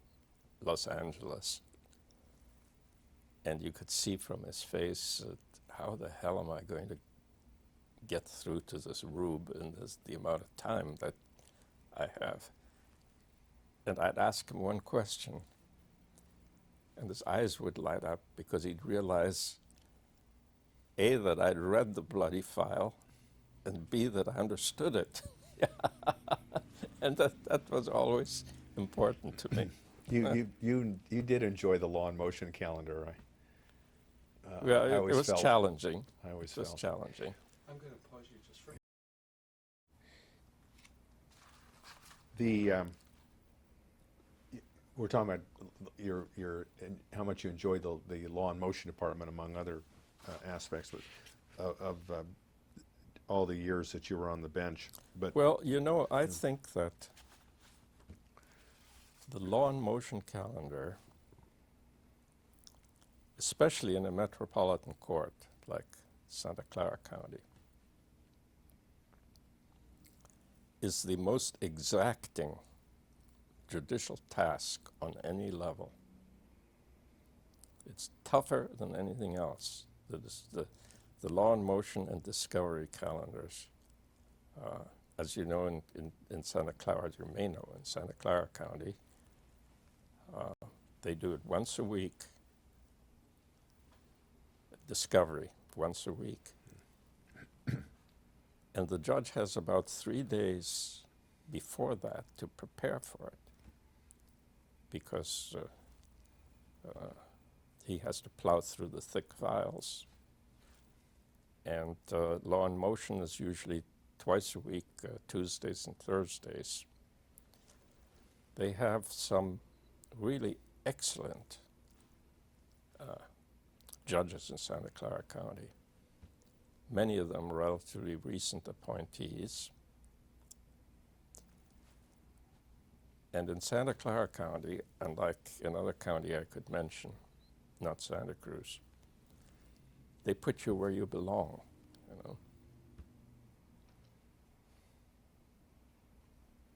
Los Angeles. And you could see from his face, how the hell am I going to get through to this rube in the amount of time that I have. And I'd ask him one question, and his eyes would light up because he'd realize, A, that I'd read the bloody file, and B, that I understood it. And that was always important to me. You did enjoy the law in motion calendar. Yeah, I it always was felt. challenging. I always It was felt. challenging. I'm going to pause you just for We're talking about how much you enjoyed the law and motion department, among other aspects of all the years that you were on the bench. But Well, I think that the law and motion calendar, especially in a metropolitan court like Santa Clara County, is the most exacting judicial task on any level. It's tougher than anything else. The law and motion and discovery calendars, as you know, in Santa Clara, you may know, in Santa Clara County, they do it once a week. Discovery, once a week. And the judge has about 3 days before that to prepare for it, because he has to plow through the thick files. And law and motion is usually twice a week, Tuesdays and Thursdays. They have some really excellent judges in Santa Clara County, many of them relatively recent appointees. And in Santa Clara County, unlike another county I could mention, not Santa Cruz, they put you where you belong,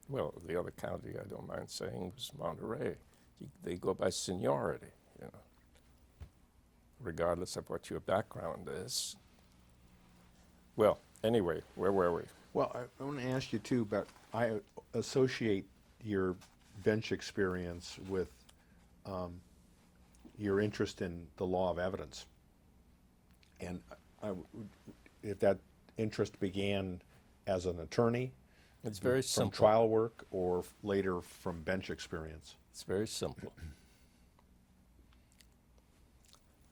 Well, the other county I don't mind saying was Monterey. They go by seniority, regardless of what your background is. Well, anyway, where were we? well, I want to ask you too, but I associate your bench experience with your interest in the law of evidence. And if that interest began as an attorney, It's very from simple. trial work, or later from bench experience. It's very simple.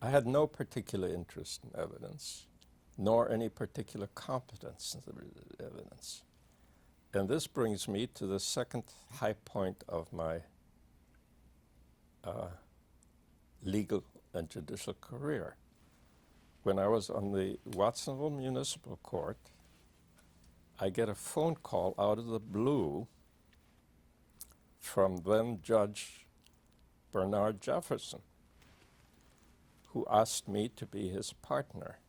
I had no particular interest in evidence, nor any particular competence in the evidence. And this brings me to the second high point of my legal and judicial career. When I was on the Watsonville Municipal Court, I get a phone call out of the blue from then Judge Bernard Jefferson, who asked me to be his partner,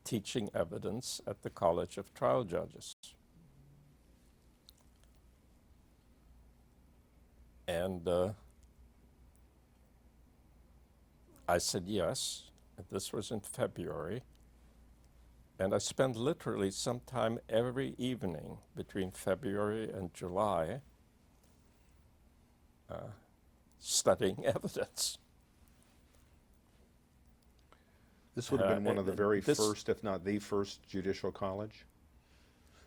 teaching evidence at the College of Trial Judges. And I said yes. And this was in February. And I spent literally sometime every evening between February and July studying evidence. This would have been one of the very this- first, if not the first, judicial college?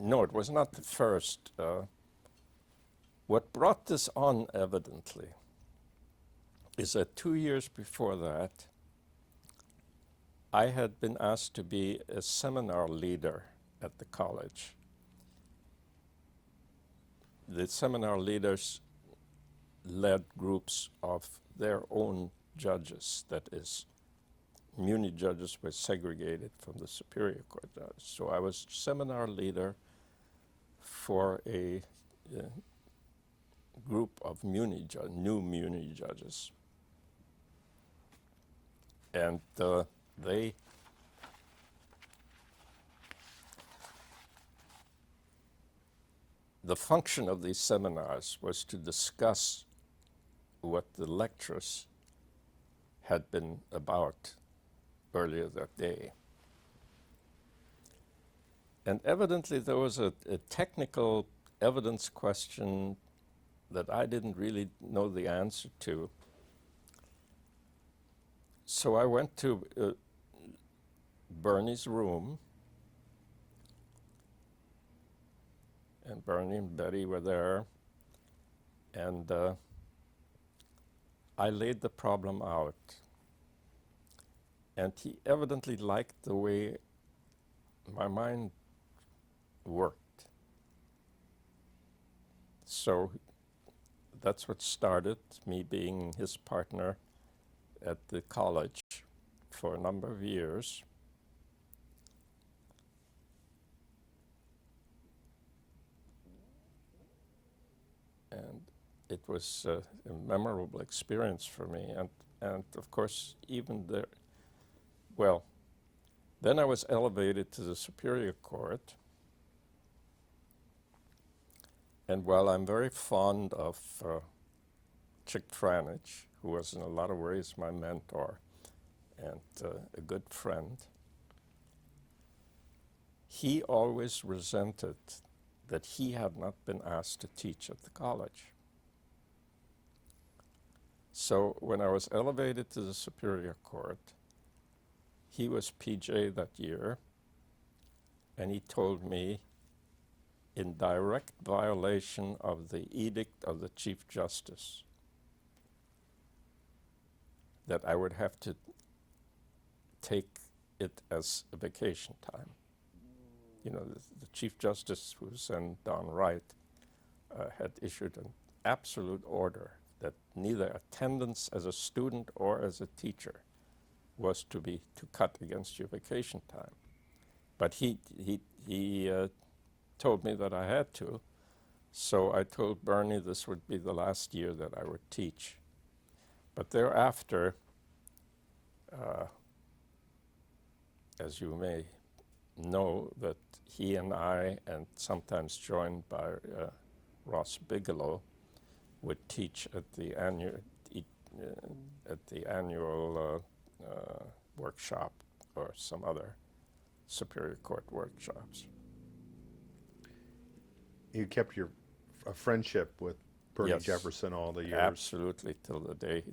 No, it was not the first. What brought this on, evidently, is that 2 years before that, I had been asked to be a seminar leader at the college. The seminar leaders led groups of their own judges, that is, muni judges were segregated from the Superior Court judges. So I was seminar leader for a group of new muni judges. And the function of these seminars was to discuss what the lectures had been about earlier that day. And evidently there was a technical evidence question that I didn't really know the answer to. So I went to Bernie's room, and Bernie and Betty were there, and I laid the problem out. And he evidently liked the way my mind worked. So that's what started me being his partner at the college for a number of years. And it was a memorable experience for me. And of course, even there, well, then I was elevated to the Superior Court. And while I'm very fond of Chick Franich, who was in a lot of ways my mentor and a good friend, he always resented that he had not been asked to teach at the college. So when I was elevated to the Superior Court, he was PJ that year, and he told me, in direct violation of the edict of the Chief Justice, that I would have to take it as a vacation time. You know, the Chief Justice, who was then Don Wright, had issued an absolute order that neither attendance as a student or as a teacher was to cut against your vacation time. But he told me that I had to, so I told Bernie this would be the last year that I would teach. But thereafter, as you may know, that he and I, and sometimes joined by Ross Bigelow, would teach at the annual workshop or some other Superior Court workshops. You kept your friendship with Bernie Yes, Jefferson all the years. absolutely, till the day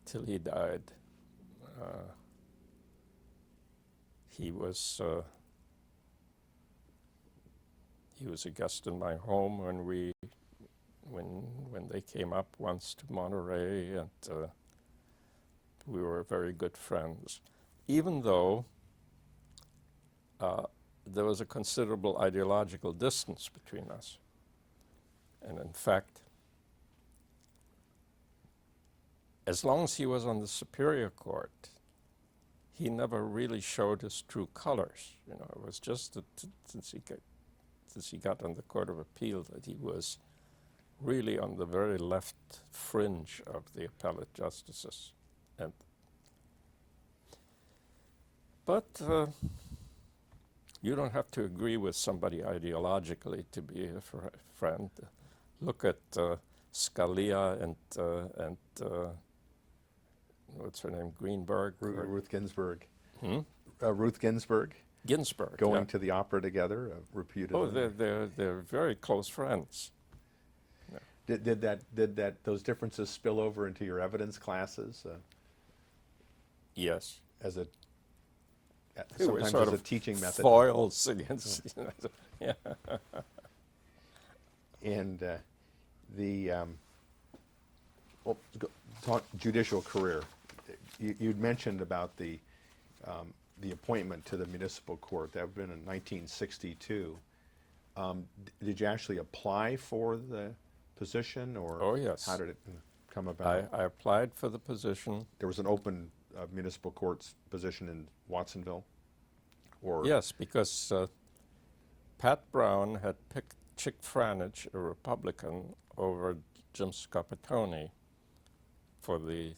till he died. He was a guest in my home when they came up once to Monterey, and we were very good friends, even though there was a considerable ideological distance between us. And in fact, as long as he was on the Superior Court, he never really showed his true colors. You know, it was just that since he got on the Court of Appeal that he was really on the very left fringe of the appellate justices. But you don't have to agree with somebody ideologically to be a friend. Look at Scalia and what's her name, Greenberg? Ruth Ginsburg. Hmm? Ruth Ginsburg. Ginsburg. Going yeah. to the opera together, reputedly. Oh, they're very close friends. Yeah. Did those differences spill over into your evidence classes? Yes. As a They were sometimes sort as a of teaching method. foils against. Yeah. And talk judicial career. You'd mentioned about the appointment to the municipal court. That would have been in 1962. Did you actually apply for the position, or Oh, yes. how did it come about? I applied for the position. There was an open municipal courts position in Watsonville? Or Yes, because Pat Brown had picked Chick Franich, a Republican, over Jim Scapatoni for the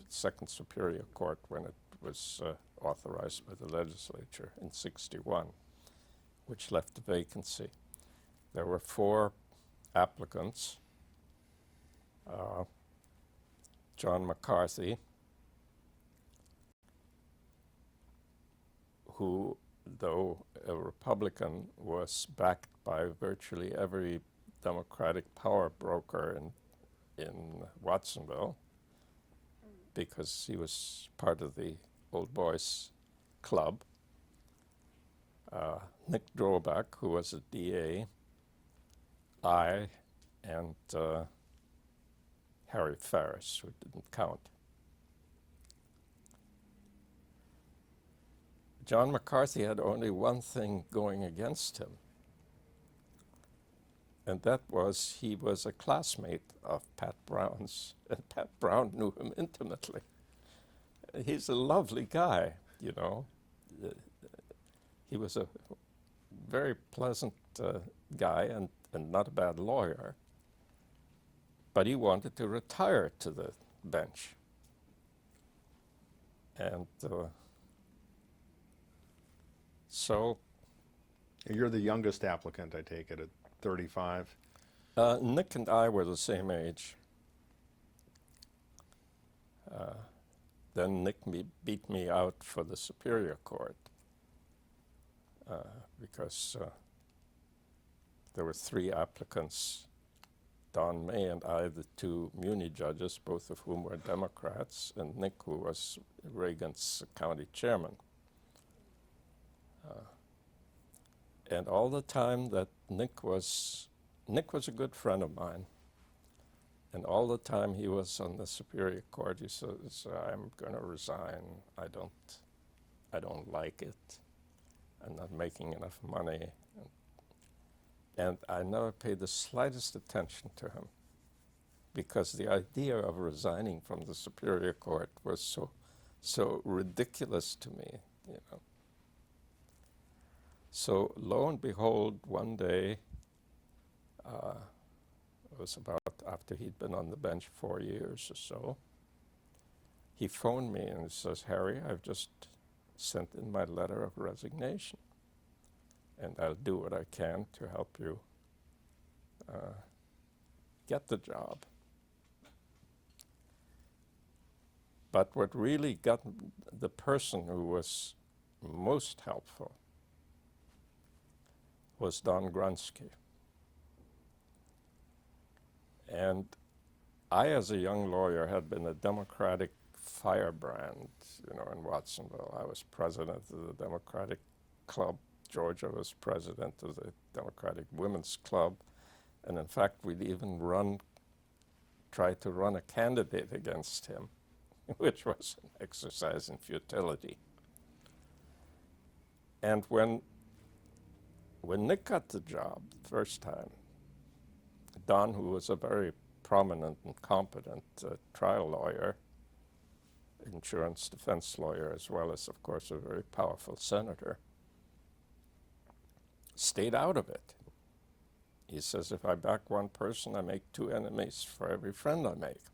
second Superior Court when it was authorized by the legislature in '61, which left a vacancy. There were 4 applicants: John McCarthy, who though a Republican, was backed by virtually every Democratic power broker in Watsonville, because he was part of the Old Boys Club. Nick Droback, who was a DA, I, and Harry Ferris, who didn't count. John McCarthy had only one thing going against him, and that was he was a classmate of Pat Brown's, and Pat Brown knew him intimately. He's a lovely guy, you know. He was a very pleasant guy and not a bad lawyer, but he wanted to retire to the bench. And so You're the youngest applicant, I take it, at 35. Nick and I were the same age. Then Nick beat me out for the Superior Court because there were 3 applicants, Don May and I, the 2 Muni judges, both of whom were Democrats, and Nick, who was Reagan's county chairman. And all the time that Nick was a good friend of mine, and all the time he was on the Superior Court, he says, "I'm going to resign. I don't like it. I'm not making enough money." And I never paid the slightest attention to him, because the idea of resigning from the Superior Court was so ridiculous to me, you know. So lo and behold, one day, it was about after he'd been on the bench 4 years or so, he phoned me and says, "Harry, I've just sent in my letter of resignation, and I'll do what I can to help you get the job." But what really got the person who was most helpful was Don Grunsky. And I, as a young lawyer, had been a Democratic firebrand, you know, in Watsonville. I was president of the Democratic Club. Georgia was president of the Democratic Women's Club. And in fact, we'd even tried to run a candidate against him, which was an exercise in futility. And when Nick got the job the first time, Don, who was a very prominent and competent trial lawyer, insurance defense lawyer, as well as, of course, a very powerful senator, stayed out of it. He says, "If I back one person, I make 2 enemies for every friend I make."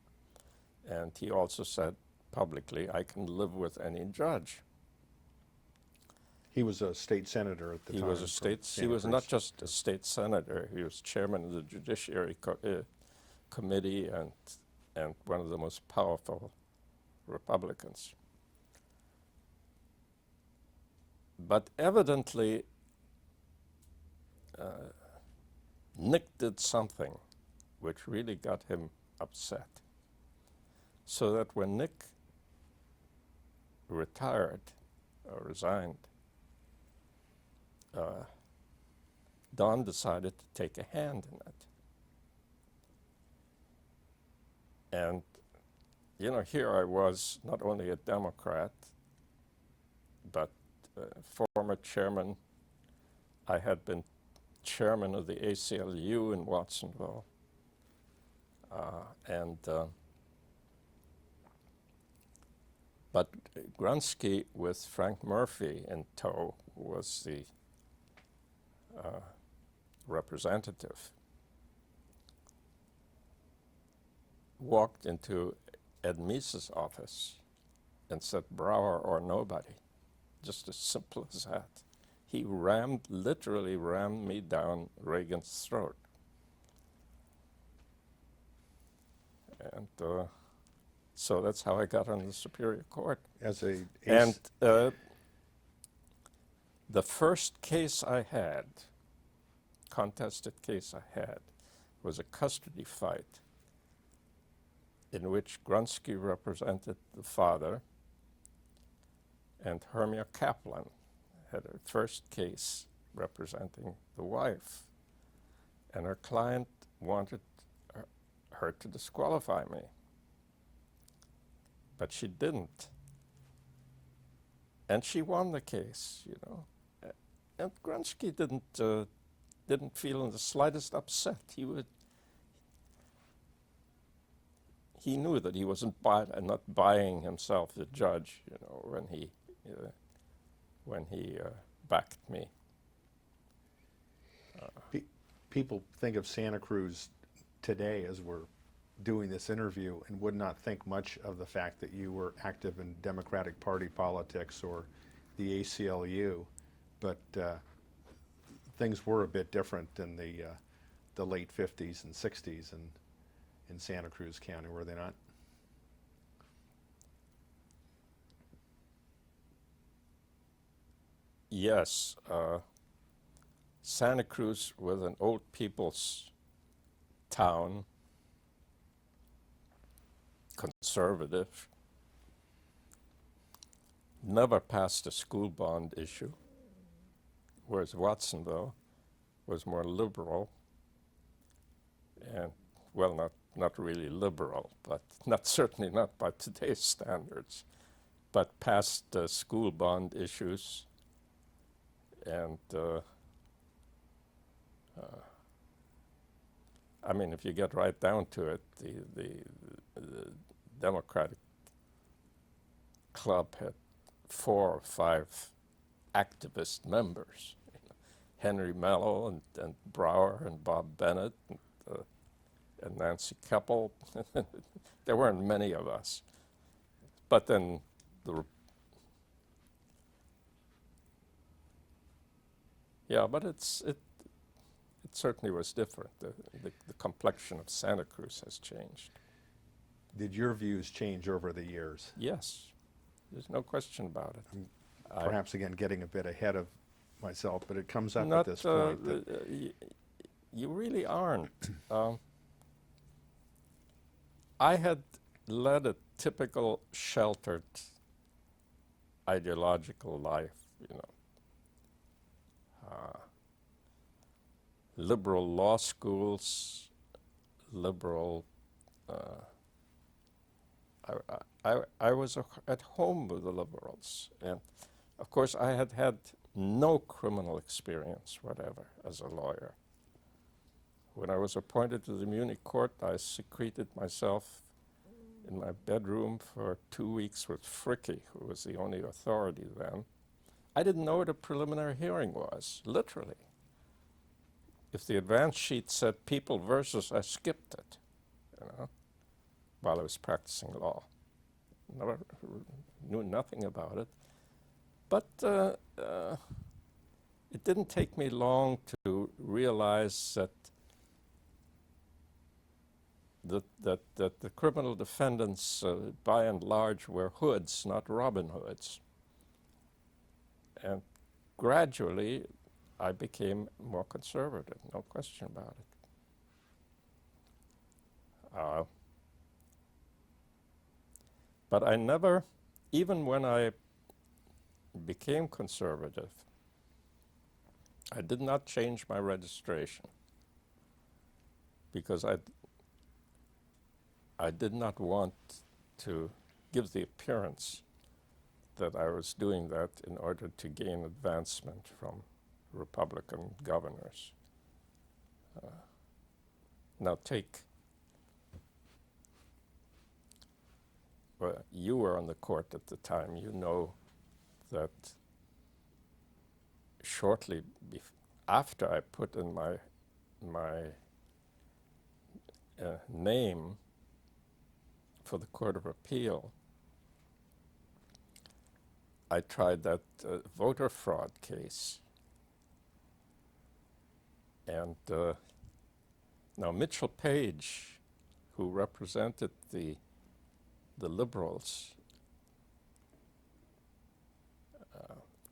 And he also said publicly, "I can live with any judge." He was a state senator at the time. He was not just a state senator, he was chairman of the Judiciary Committee and one of the most powerful Republicans. But evidently, Nick did something which really got him upset. So that when Nick retired or resigned, Don decided to take a hand in it. And, you know, here I was, not only a Democrat, but former chairman. I had been chairman of the ACLU in Watsonville. But Grunsky, with Frank Murphy in tow, who was the representative, walked into Ed Meese's office and said, "Brauer or nobody." Just as simple as that. He literally rammed me down Reagan's throat. And so that's how I got on the Superior Court. As a And The first case I had, contested case I had, was a custody fight in which Grunsky represented the father and Hermia Kaplan had her first case representing the wife. And her client wanted her to disqualify me. But she didn't. And she won the case, you know. And Grunsky didn't feel in the slightest upset. He knew that he wasn't not buying himself the judge, you know, when he backed me. People think of Santa Cruz today as we're doing this interview and would not think much of the fact that you were active in Democratic Party politics or the ACLU, but things were a bit different in the late 50s and 60s in Santa Cruz County, were they not? Yes. Santa Cruz was an old people's town, conservative, never passed a school bond issue, whereas Watsonville was more liberal and, well, not really liberal, but certainly not by today's standards, but passed school bond issues and I mean, if you get right down to it, the Democratic Club had 4 or 5 activist members. Henry Mello and Brauer and Bob Bennett and Nancy Keppel. There weren't many of us. But then but it certainly was different. The complexion of Santa Cruz has changed. Did your views change over the years? Yes, there's no question about it. Perhaps again getting a bit ahead of myself, but it comes up Not, at this point. That you really aren't. I had led a typical sheltered ideological life, you know. Liberal law schools, liberal. I was at home with the liberals, and of course I had had no criminal experience whatever as a lawyer. When I was appointed to the Munich court, I secreted myself in my bedroom for 2 weeks with Fricke, who was the only authority then. I didn't know what a preliminary hearing was, literally. If the advance sheet said people versus, I skipped it, you know, while I was practicing law. Knew nothing about it. But it didn't take me long to realize that the criminal defendants, by and large, were hoods, not Robin Hoods. And gradually, I became more conservative, no question about it. But I never, even when I became conservative, I did not change my registration because I did not want to give the appearance that I was doing that in order to gain advancement from Republican governors. Now you were on the court at the time. You know that shortly after I put in my name for the Court of Appeal, I tried that voter fraud case. And now Mitchell Page, who represented the liberals,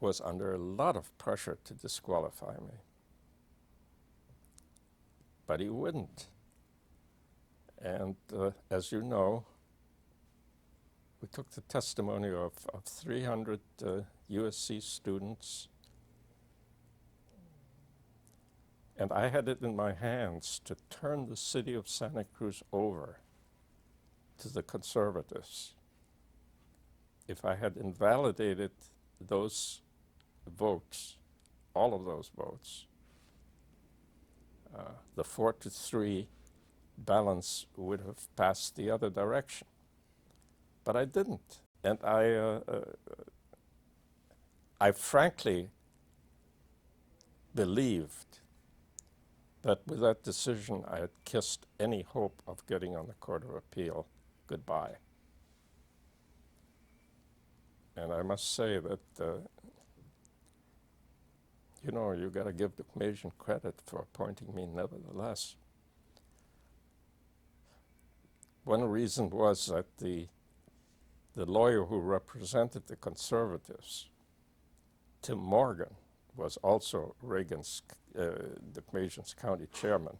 was under a lot of pressure to disqualify me. But he wouldn't. And as you know, we took the testimony of 300 USC students, and I had it in my hands to turn the city of Santa Cruz over to the conservatives. If I had invalidated those votes, all of those votes, the 4-3 balance would have passed the other direction. But I didn't. And I frankly believed that with that decision I had kissed any hope of getting on the Court of Appeal goodbye. And I must say that, you got to give the Commission credit for appointing me nevertheless. One reason was that the lawyer who represented the conservatives, Tim Morgan, was also the Commission's county chairman.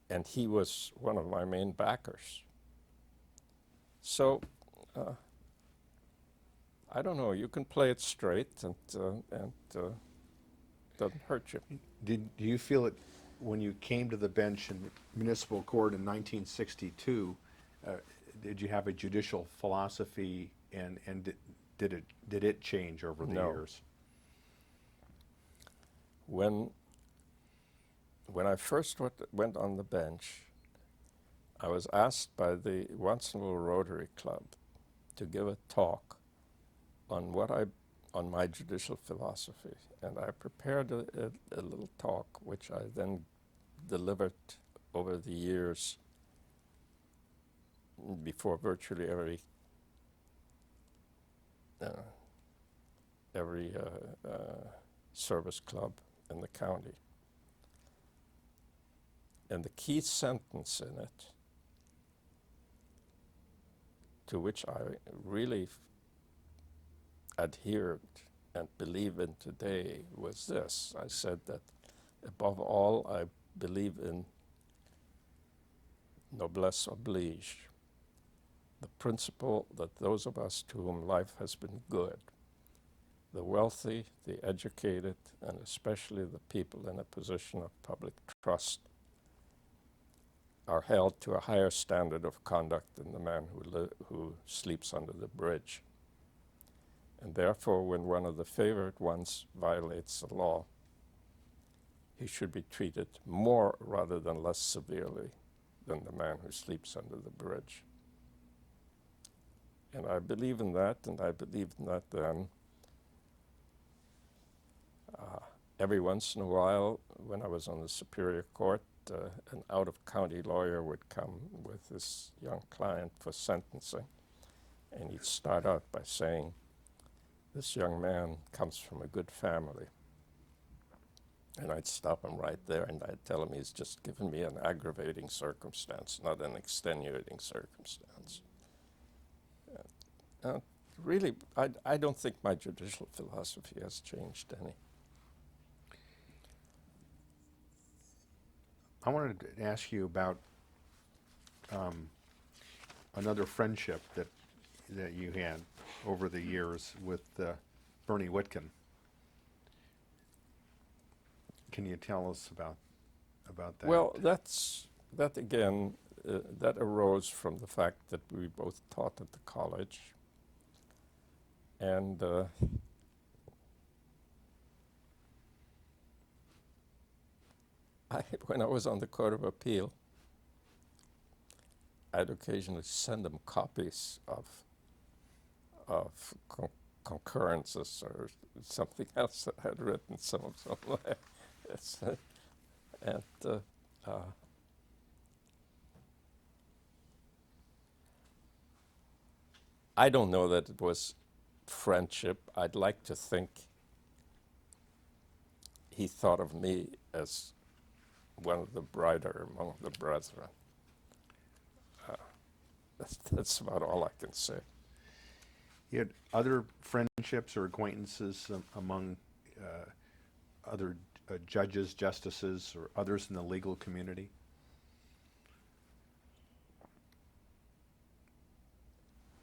And he was one of my main backers. So, I don't know, you can play it straight and doesn't hurt you. Do you feel it when you came to the bench in municipal court in 1962? Did you have a judicial philosophy, and did it change over the years? When I first went on the bench, I was asked by the Watsonville Rotary Club to give a talk on my judicial philosophy, and I prepared a little talk which I then delivered over the years before virtually every service club in the county. And the key sentence in it, to which I really adhered and believe in today, was this. I said that above all, I believe in noblesse oblige, the principle that those of us to whom life has been good, the wealthy, the educated, and especially the people in a position of public trust, are held to a higher standard of conduct than the man who sleeps under the bridge. And therefore, when one of the favored ones violates the law, he should be treated more rather than less severely than the man who sleeps under the bridge. And I believe in that, and I believed in that then. Every once in a while, when I was on the Superior Court, an out-of-county lawyer would come with his young client for sentencing, and he'd start out by saying, "This young man comes from a good family." And I'd stop him right there, and I'd tell him he's just given me an aggravating circumstance, not an extenuating circumstance. Really, I don't think my judicial philosophy has changed any. I wanted to ask you about another friendship that you had over the years with Bernie Whitkin. Can you tell us about that? Well, that again, that arose from the fact that we both taught at the college, and when I was on the Court of Appeal, I'd occasionally send them copies of concurrences or something else that I had written some of them. And I don't know that it was friendship. I'd like to think he thought of me as one of the brighter among the brethren. That's about all I can say. You had other friendships or acquaintances among other judges, justices, or others in the legal community?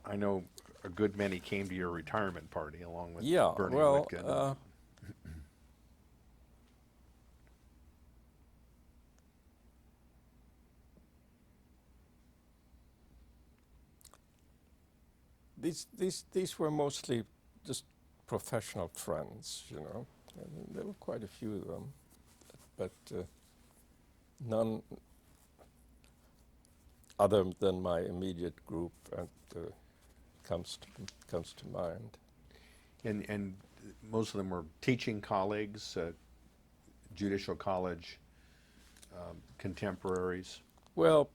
I know a good many came to your retirement party along with Yeah, Bernie well, Whitkin. these were mostly just professional friends, you know. And there were quite a few of them, but none other than my immediate group comes to mind. And most of them were teaching colleagues, judicial college contemporaries. Well,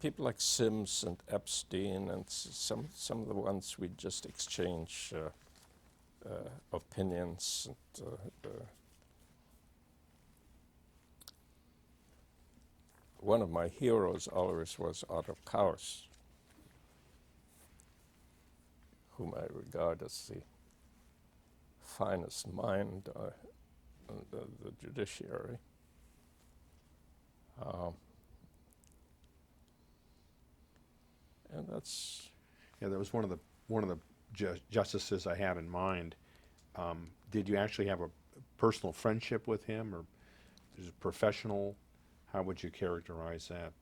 people like Sims and Epstein and some of the ones we just exchange opinions. And, one of my heroes always was Otto Kaus, whom I regard as the finest mind in the judiciary. And that's Yeah, that was one of the justices I had in mind. Did you actually have a personal friendship with him, or is it professional? How would you characterize that?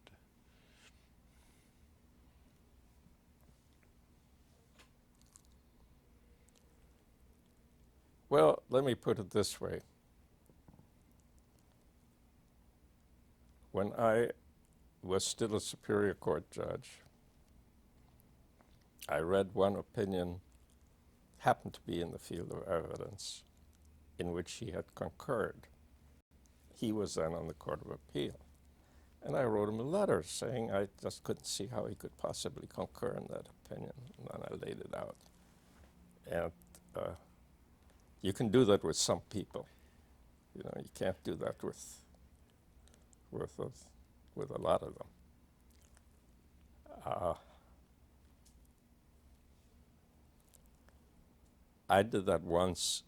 well. Let me put it this way: when I was still a Superior Court judge, I read one opinion, happened to be in the field of evidence, in which he had concurred. He was then on the Court of Appeal. And I wrote him a letter saying I just couldn't see how he could possibly concur in that opinion. And then I laid it out. And you can do that with some people. You know, you can't do that with a lot of them. I did that once.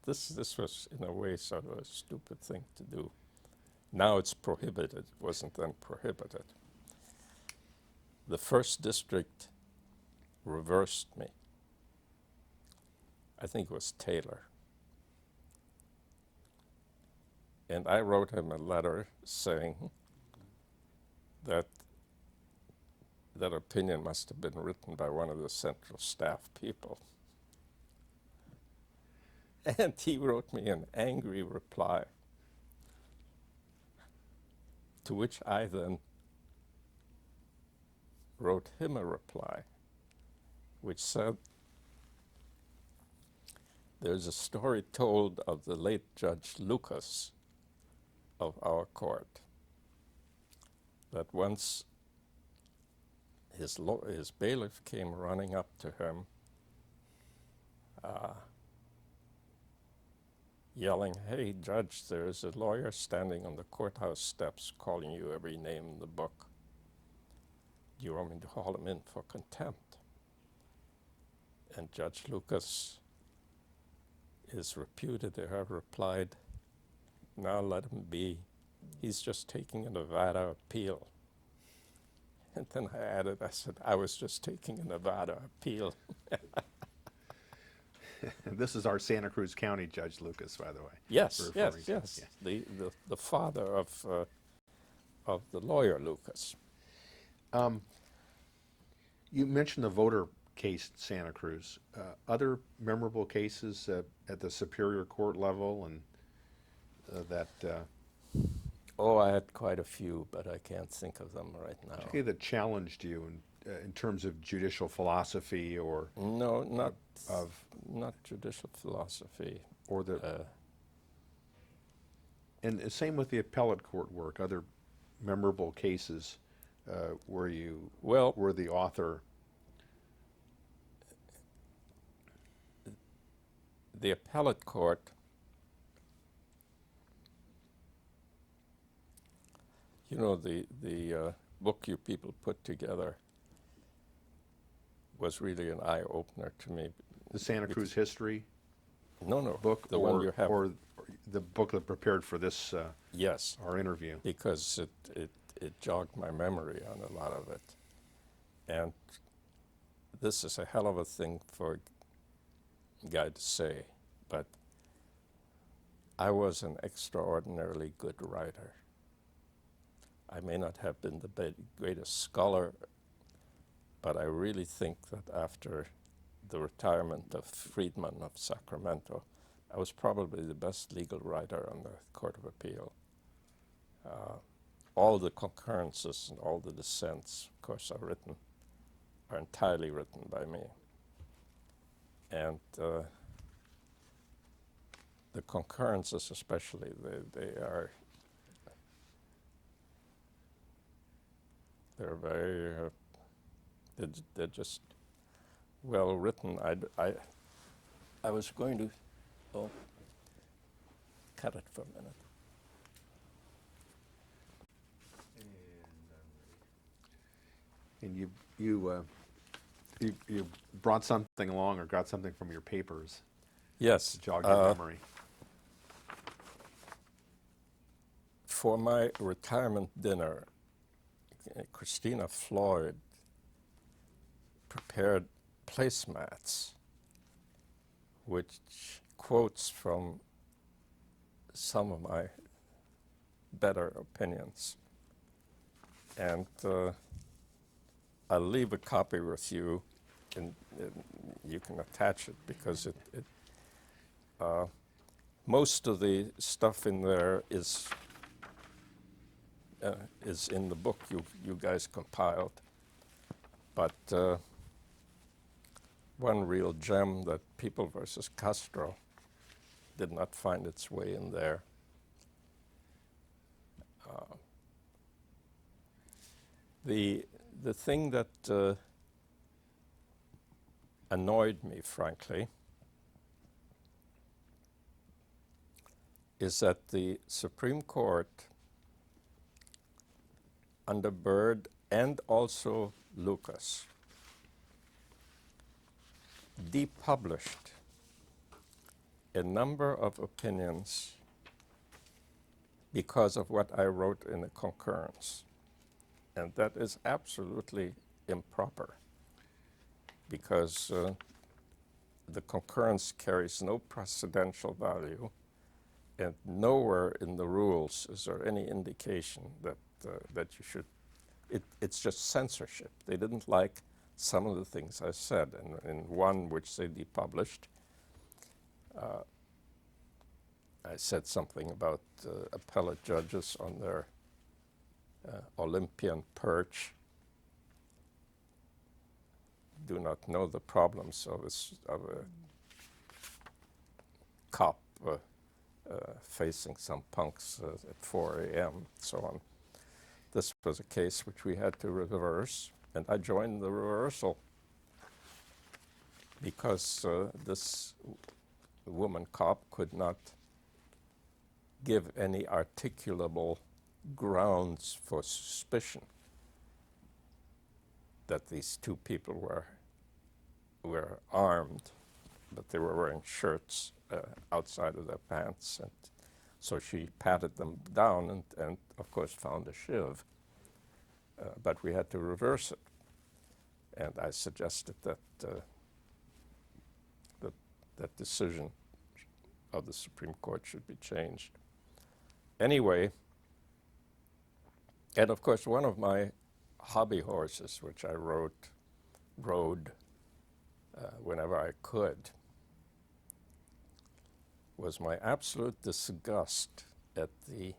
This was, in a way, sort of a stupid thing to do. Now it's prohibited. It wasn't then prohibited. The first district reversed me. I think it was Taylor. And I wrote him a letter saying that that opinion must have been written by one of the central staff people. And he wrote me an angry reply, to which I then wrote him a reply, which said, there's a story told of the late Judge Lucas of our court, that once his bailiff came running up to him, yelling, "Hey, Judge, there's a lawyer standing on the courthouse steps calling you every name in the book. Do you want me to haul him in for contempt?" And Judge Lucas is reputed to have replied, "Now let him be. He's just taking a Nevada appeal." And then I added, I said, I was just taking a Nevada appeal. This is our Santa Cruz County Judge Lucas, by the way. Yes, we're yes, referring to. yes. Yeah. The father of the lawyer Lucas. You mentioned the voter case in Santa Cruz. Other memorable cases at the Superior Court level and that Oh, I had quite a few, but I can't think of them right now. okay, that challenged you in terms of judicial philosophy or No, not of not judicial philosophy. or the and same with the appellate court work. Other memorable cases where you Well, were the author. the appellate court You know, the book you people put together was really an eye-opener to me. The Santa Cruz history No, book, the one you have. or the book that prepared for this Yes, our interview. because it jogged my memory on a lot of it. And this is a hell of a thing for a guy to say, but I was an extraordinarily good writer. I may not have been the greatest scholar, but I really think that after the retirement of Friedman of Sacramento, I was probably the best legal writer on the Court of Appeal. All the concurrences and all the dissents, of course, are entirely written by me. And the concurrences especially, they're very, they're just well written. I was going to, cut it for a minute. And you brought something along or got something from your papers Yes. to jog your memory. For my retirement dinner, Christina Floyd prepared placemats, which quotes from some of my better opinions. And I'll leave a copy with you, and you can attach it, because most of the stuff in there is in the book you guys compiled. But one real gem, that People versus Castro, did not find its way in there. The thing that annoyed me, frankly, is that the Supreme Court, under Byrd and also Lucas, depublished a number of opinions because of what I wrote in the concurrence. And that is absolutely improper, because the concurrence carries no precedential value, and nowhere in the rules is there any indication that you should. It's just censorship. They didn't like some of the things I said, and in one which they depublished, I said something about appellate judges on their Olympian perch do not know the problems of a cop facing some punks at 4 a.m., so on. This was a case which we had to reverse, and I joined the reversal because this woman cop could not give any articulable grounds for suspicion that these two people were armed, but they were wearing shirts outside of their pants, and so she patted them down and of course found a shiv, but we had to reverse it, and I suggested that that decision of the Supreme Court should be changed. Anyway, and of course one of my hobby horses, which I rode whenever I could, was my absolute disgust at the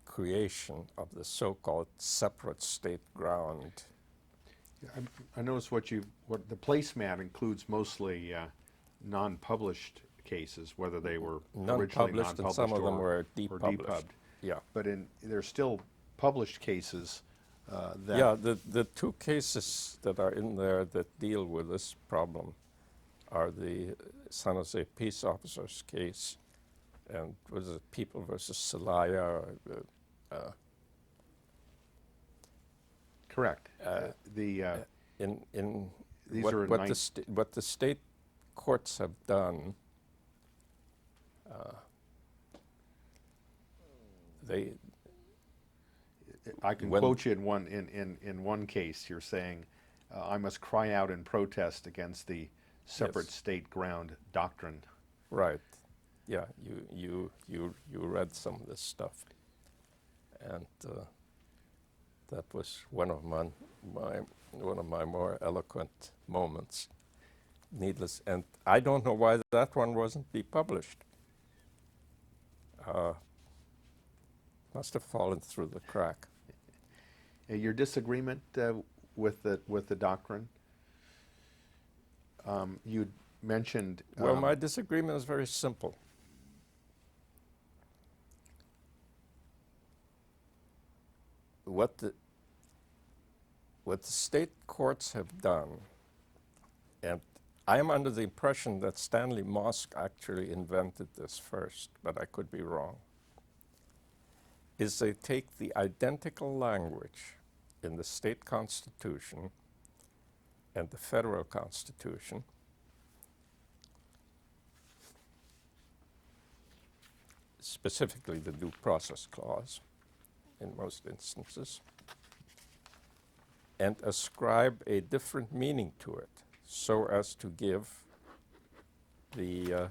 creation of the so-called separate state ground. I noticed what the placemat includes mostly non-published cases, whether they were originally Non-published, non-published and some of them or were depublished. depubbed. Yeah. But there's still published cases that... Yeah, the two cases that are in there that deal with this problem are the San Jose peace officers case, and was it People versus Celaya, Correct. The In These what, are what what the state courts have done, they I can when- quote you in one case. You're saying, "I must cry out in protest against the separate Yes. state ground doctrine." right, yeah, you read some of this stuff, and that was one of my more eloquent moments. Needless, and I don't know why that one wasn't be published. Must have fallen through the crack. Your disagreement with the doctrine. You mentioned. Well, my disagreement is very simple. What the state courts have done, and I am under the impression that Stanley Mosk actually invented this first, but I could be wrong, is they take the identical language in the state constitution and the federal constitution, specifically the due process clause in most instances, and ascribe a different meaning to it so as to give the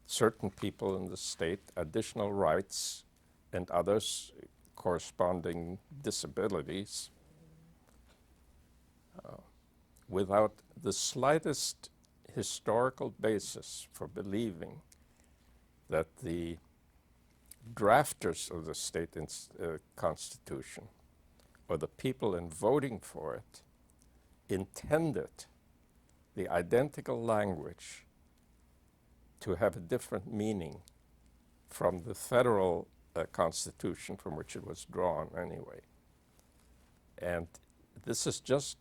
certain people in the state additional rights and others corresponding disabilities without the slightest historical basis for believing that the drafters of the state constitution or the people in voting for it intended the identical language to have a different meaning from the federal constitution from which it was drawn anyway. And this is just,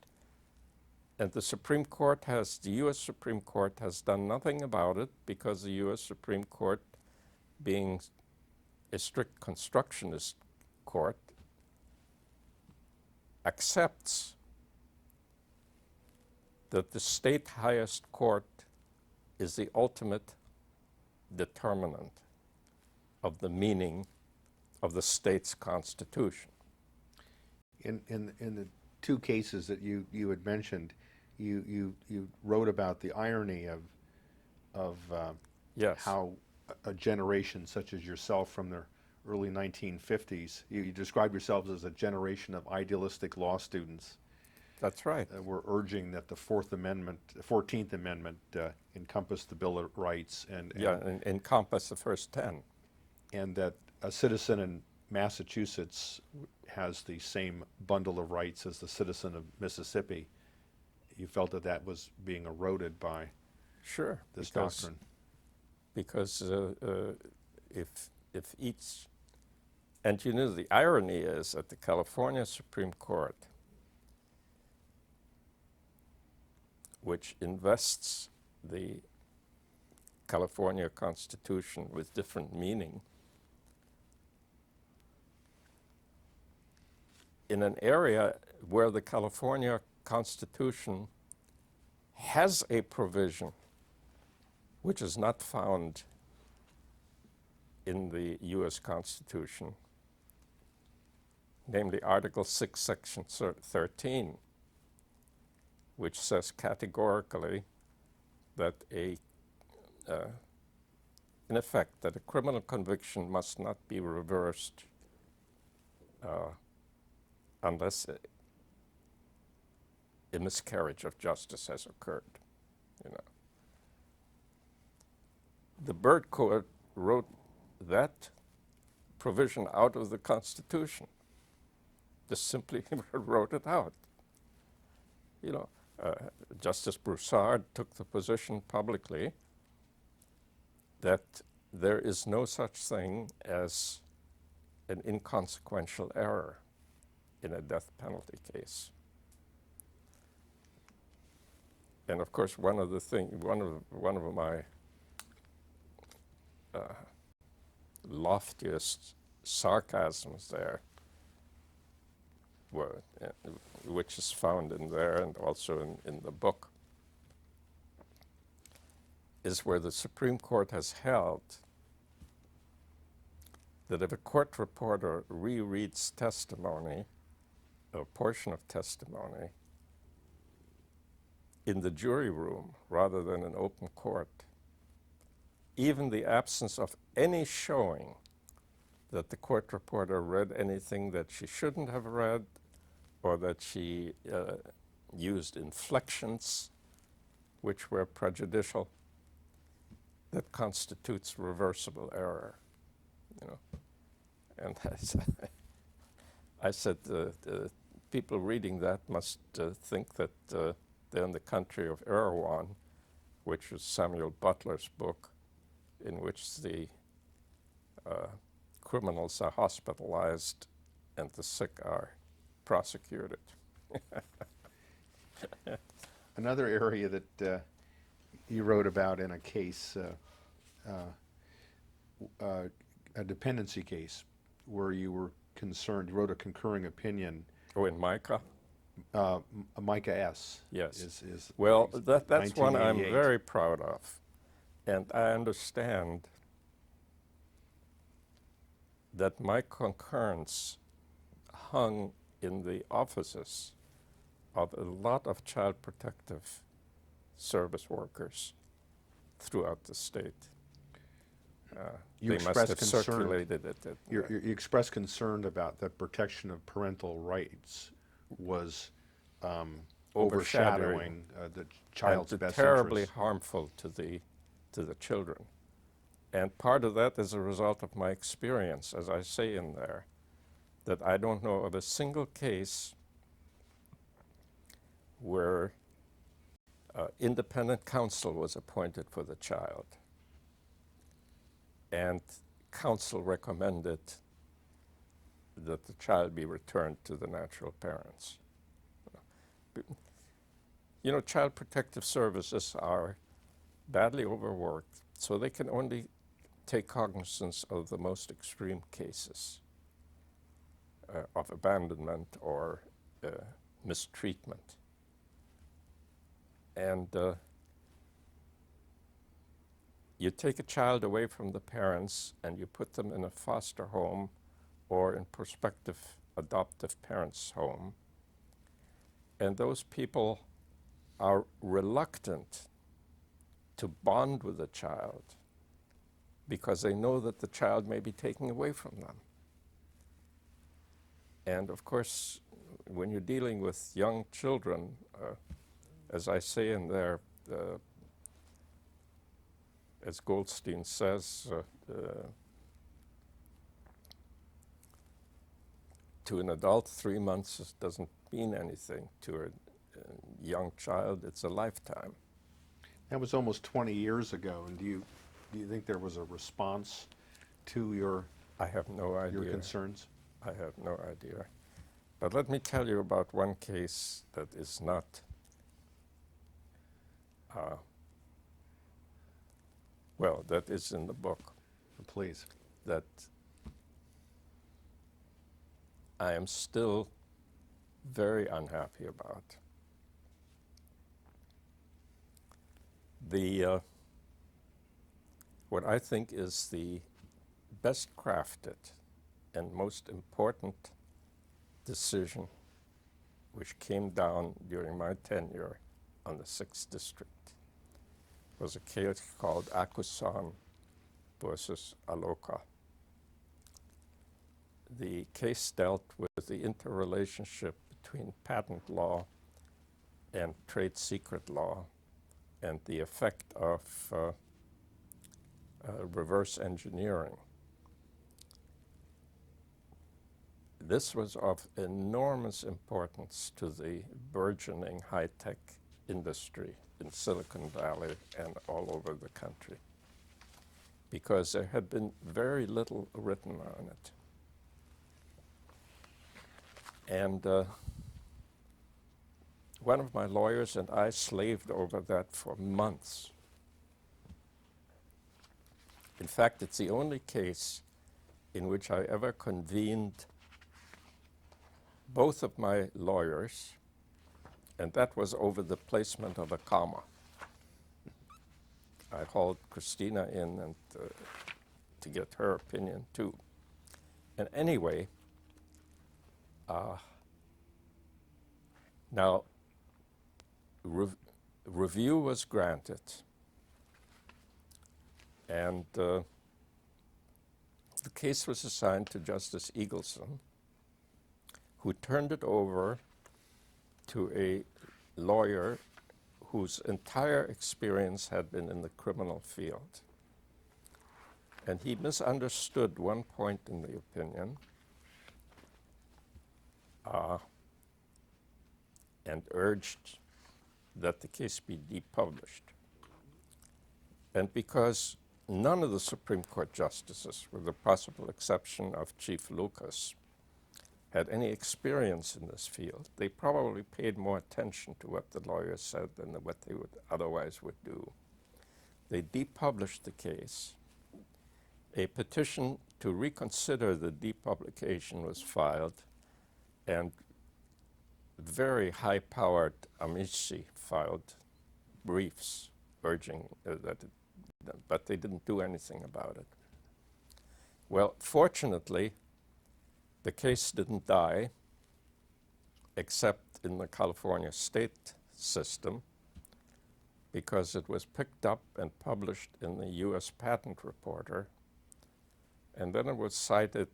and the U.S. Supreme Court has done nothing about it because the U.S. Supreme Court, being a strict constructionist court, accepts that the state highest court is the ultimate determinant of the meaning of the state's constitution. In the two cases that you had mentioned, you wrote about the irony of Yes. how a generation such as yourself from the early 1950s, you describe yourselves as a generation of idealistic law students. That's right. Were urging that the 14th Amendment encompassed the Bill of Rights and Encompass the first 10. and that a citizen in Massachusetts has the same bundle of rights as the citizen of Mississippi. You felt that that was being eroded by Sure. this doctrine. Because if each, and you know, the irony is that the California Supreme Court, which invests the California Constitution with different meaning, in an area where the California Constitution has a provision which is not found in the U.S. Constitution, namely Article 6, Section 13, which says categorically that in effect, that a criminal conviction must not be reversed unless a miscarriage of justice has occurred, you know. The Byrd Court wrote that provision out of the Constitution. Just simply wrote it out. You know, Justice Broussard took the position publicly that there is no such thing as an inconsequential error in a death penalty case. And of course, one of my loftiest sarcasms there which is found in there and also in the book, is where the Supreme Court has held that if a court reporter rereads testimony, a portion of testimony, in the jury room rather than in open court, even the absence of any showing that the court reporter read anything that she shouldn't have read or that she used inflections which were prejudicial, that constitutes reversible error. You know, and I said the people reading that must think that they're in the country of Erewhon, which was Samuel Butler's book, in which the criminals are hospitalized and the sick are prosecuted. Another area that you wrote about in a case, a dependency case, where you were concerned, you wrote a concurring opinion. Oh, in Micah? Micah S. Yes. Is Well, that's one I'm 1988. very proud of. And I understand that my concurrence hung in the offices of a lot of child protective service workers throughout the state. You they must expressed have concern. circulated it. You expressed concern about the protection of parental rights was overshadowing the child's and best terribly interest. harmful to the children. And part of that is a result of my experience, as I say in there, that I don't know of a single case where independent counsel was appointed for the child, and counsel recommended that the child be returned to the natural parents. You know, child protective services are badly overworked, so they can only take cognizance of the most extreme cases of abandonment or mistreatment. And you take a child away from the parents and you put them in a foster home or in prospective adoptive parents' home, and those people are reluctant to bond with the child because they know that the child may be taken away from them. And of course, when you're dealing with young children, as I say in there, as Goldstein says, to an adult, 3 months doesn't mean anything. To a young child, it's a lifetime. That was almost 20 years ago, and do you think there was a response to your I have no idea. your concerns? I have no idea. But let me tell you about one case that is not, well, that is in the book, Please. that I am still very unhappy about. What I think is the best crafted and most important decision which came down during my tenure on the 6th District was a case called Akusan versus Aloka. The case dealt with the interrelationship between patent law and trade secret law and the effect of reverse engineering. This was of enormous importance to the burgeoning high-tech industry in Silicon Valley and all over the country, because there had been very little written on it. And one of my lawyers and I slaved over that for months. In fact, it's the only case in which I ever convened both of my lawyers, and that was over the placement of a comma. I hauled Christina in and to get her opinion too. And anyway, now review was granted, and the case was assigned to Justice Eagleson, who turned it over to a lawyer whose entire experience had been in the criminal field. And he misunderstood one point in the opinion and urged that the case be depublished. And because none of the Supreme Court justices, with the possible exception of Chief Lucas, had any experience in this field, they probably paid more attention to what the lawyer said than what they would otherwise would do. They depublished the case. A petition to reconsider the depublication was filed, and very high-powered amici filed briefs urging but they didn't do anything about it. Well, fortunately, the case didn't die, except in the California state system, because it was picked up and published in the U.S. Patent Reporter, and then it was cited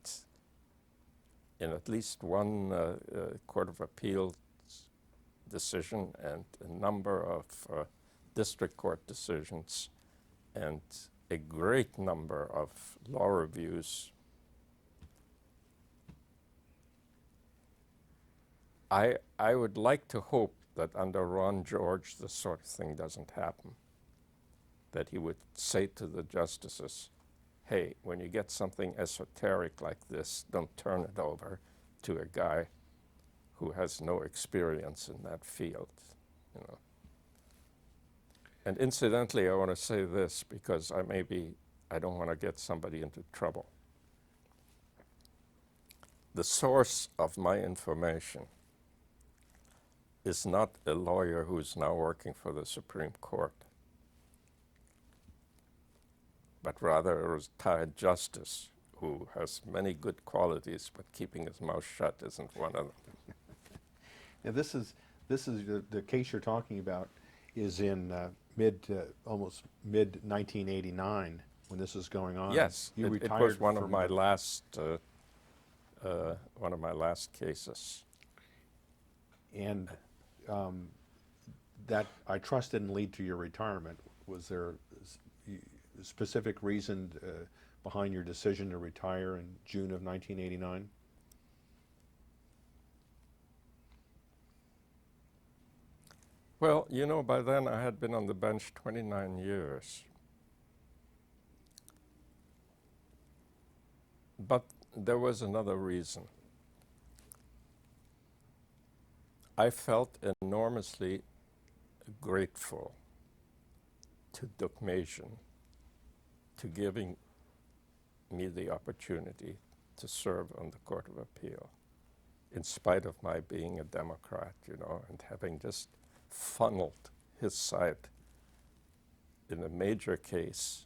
in at least one Court of Appeals decision and a number of district court decisions and a great number of law reviews. I would like to hope that under Ron George this sort of thing doesn't happen, that he would say to the justices, hey, when you get something esoteric like this, don't turn it over to a guy who has no experience in that field, you know. And incidentally, I want to say this because I don't want to get somebody into trouble. The source of my information is not a lawyer who is now working for the Supreme Court, but rather a retired justice who has many good qualities, but keeping his mouth shut isn't one of them. Now this is the case you're talking about is in almost mid 1989 when this is going on. Yes, You it retired was one of from- my last cases. And that I trust didn't lead to your retirement. Was there a specific reason behind your decision to retire in June of 1989? Well, you know, by then I had been on the bench 29 years. But there was another reason. I felt enormously grateful to Dukmasian to giving me the opportunity to serve on the Court of Appeal, in spite of my being a Democrat, you know, and having just funneled his side in a major case.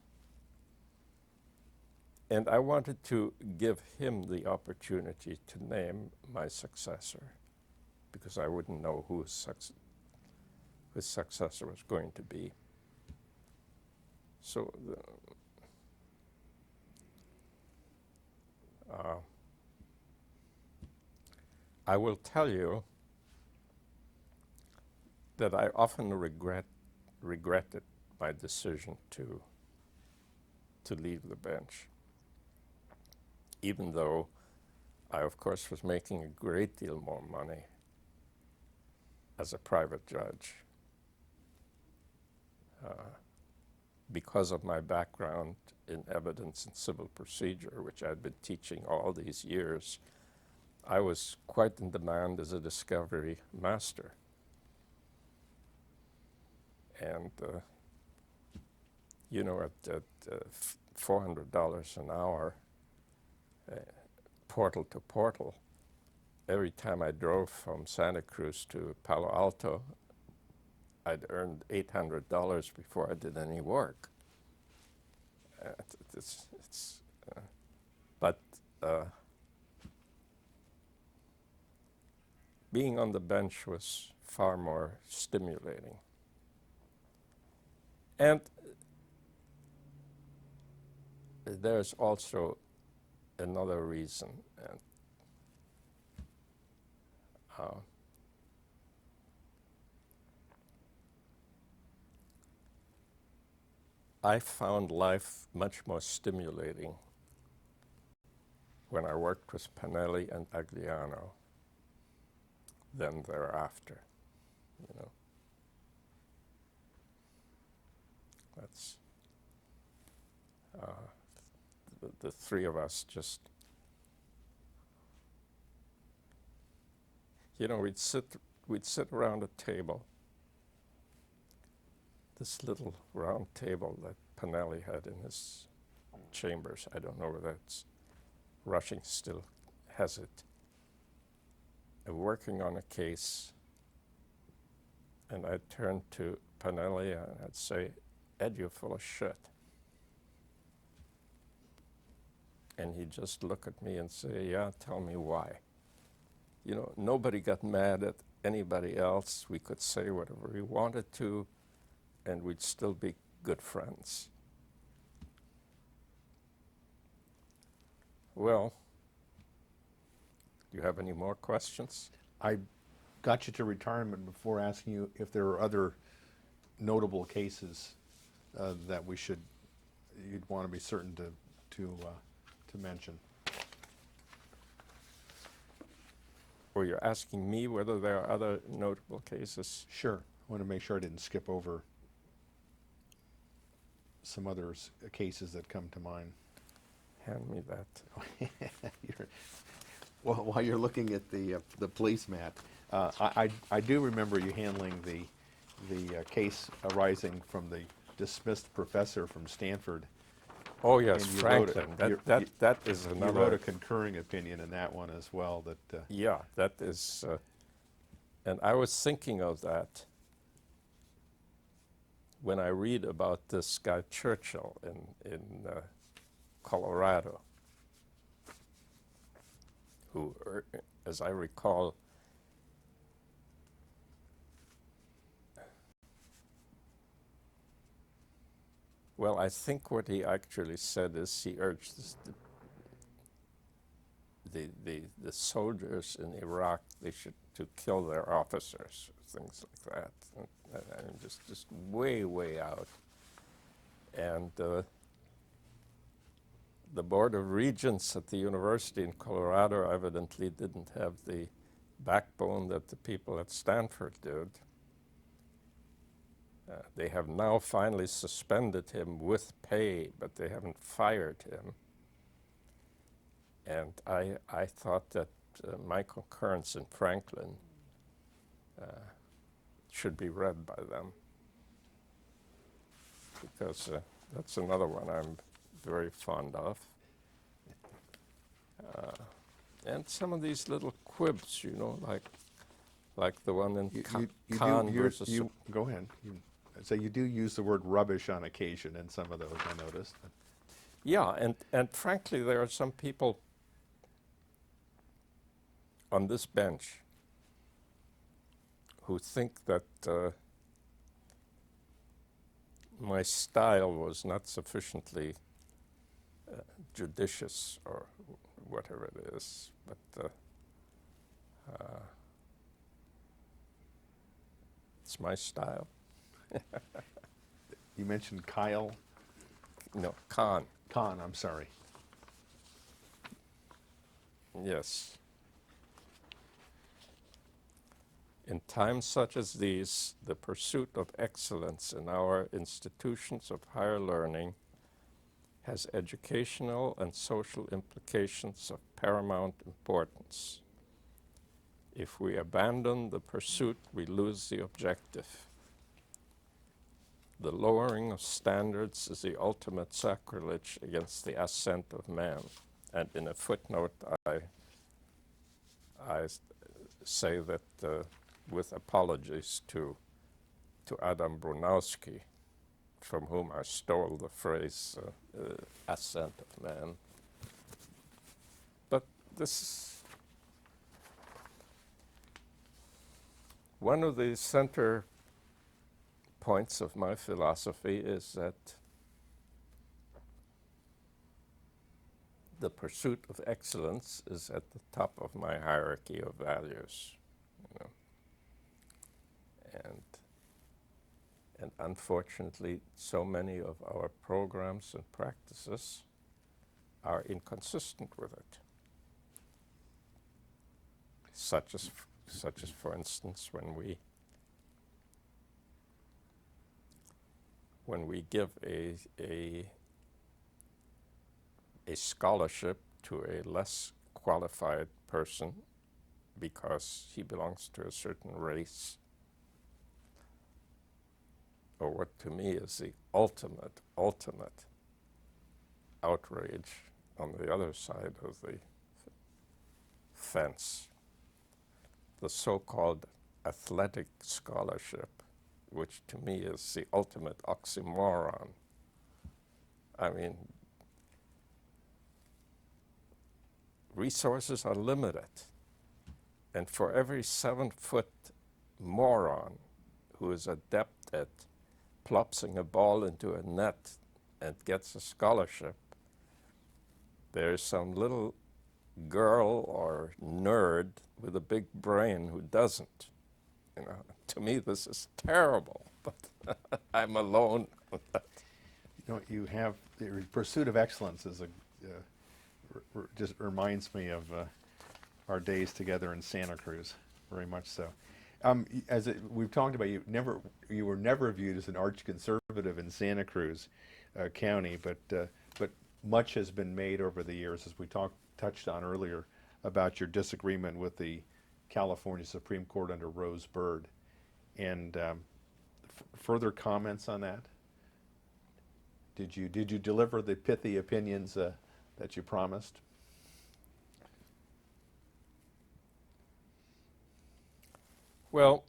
And I wanted to give him the opportunity to name my successor, because I wouldn't know who his successor was going to be. So I will tell you that I often regretted my decision to leave the bench, even though I, of course, was making a great deal more money as a private judge because of my background in evidence and civil procedure, which I'd been teaching all these years. I was quite in demand as a discovery master. And, you know, at $400 an hour, portal to portal, every time I drove from Santa Cruz to Palo Alto, I'd earned $800 before I did any work. It's but being on the bench was far more stimulating. And there's also another reason. And, I found life much more stimulating when I worked with Pinelli and Agliano than thereafter, you know. That's the three of us just, you know, we'd sit around a table, this little round table that Pinelli had in his chambers. I don't know whether Rushing still has it. Working on a case, and I'd turn to Pinelli and I'd say, "Ed, you're full of shit." And he'd just look at me and say, "Yeah, tell me why." You know, nobody got mad at anybody else. We could say whatever we wanted to, and we'd still be good friends. Well, do you have any more questions? I got you to retirement before asking you if there are other notable cases that you'd want to be certain to mention. Or you're asking me whether there are other notable cases? Sure. I want to make sure I didn't skip over some other cases that come to mind. Hand me that. Well, while you're looking at the police map, I do remember you handling the case arising from the dismissed professor from Stanford. Oh yes, And you Franklin. That is You another. wrote a concurring opinion in that one as well. Yeah, that is, and I was thinking of that when I read about this guy Churchill in Colorado, who, as I recall, well, I think what he actually said is he urged the soldiers in Iraq to kill their officers, things like that, and just way out. And the Board of Regents at the University in Colorado evidently didn't have the backbone that the people at Stanford did. They have now finally suspended him with pay, but they haven't fired him. And I thought that my concurrence in Franklin should be read by them, because that's another one I'm very fond of. And some of these little quibs, you know, like the one in Khan versus... Go ahead. So you do use the word rubbish on occasion in some of those, I noticed. Yeah, and frankly, there are some people on this bench who think that my style was not sufficiently judicious or whatever it is, but it's my style. You mentioned Kyle. No, Khan. Khan, I'm sorry. Yes. In times such as these, the pursuit of excellence in our institutions of higher learning has educational and social implications of paramount importance. If we abandon the pursuit, we lose the objective. The lowering of standards is the ultimate sacrilege against the ascent of man. And in a footnote, say that with apologies to Adam Brunowski, from whom I stole the phrase ascent of man. But this is one of the center points of my philosophy is that the pursuit of excellence is at the top of my hierarchy of values, you know. And unfortunately, so many of our programs and practices are inconsistent with it. Such as, for instance, when we give a scholarship to a less qualified person because he belongs to a certain race, or what to me is the ultimate outrage on the other side of the fence, the so-called athletic scholarship, which to me is the ultimate oxymoron. I mean, resources are limited, and for every 7-foot moron who is adept at plopsing a ball into a net and gets a scholarship, there's some little girl or nerd with a big brain who doesn't. You know, to me this is terrible, but I'm alone. You know, you have the pursuit of excellence is just reminds me of our days together in Santa Cruz, very much so. We've talked about, you were never viewed as an arch conservative in Santa Cruz County, but much has been made over the years, as we touched on earlier, about your disagreement with the California Supreme Court under Rose Bird. And further comments on that? Did you deliver the pithy opinions that you promised? Well,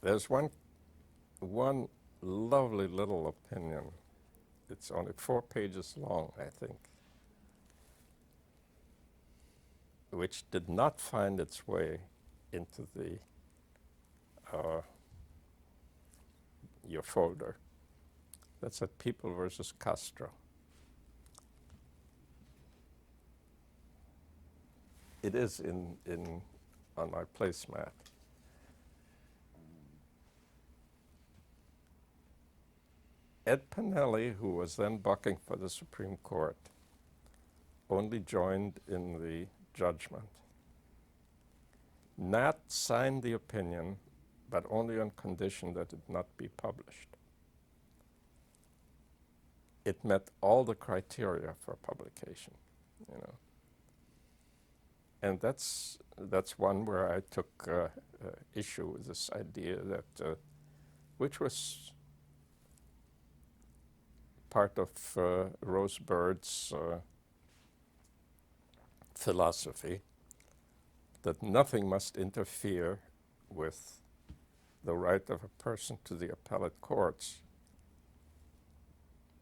there's one lovely little opinion. It's only 4 pages long, I think, which did not find its way into your folder. That's at People versus Castro. It is on my placemat. Ed Pinelli, who was then bucking for the Supreme Court, only joined in the judgment. Nat signed the opinion, but only on condition that it not be published. It met all the criteria for publication, you know. And that's one where I took issue with this idea that, which was part of Rose Bird's philosophy, that nothing must interfere with the right of a person to the appellate courts,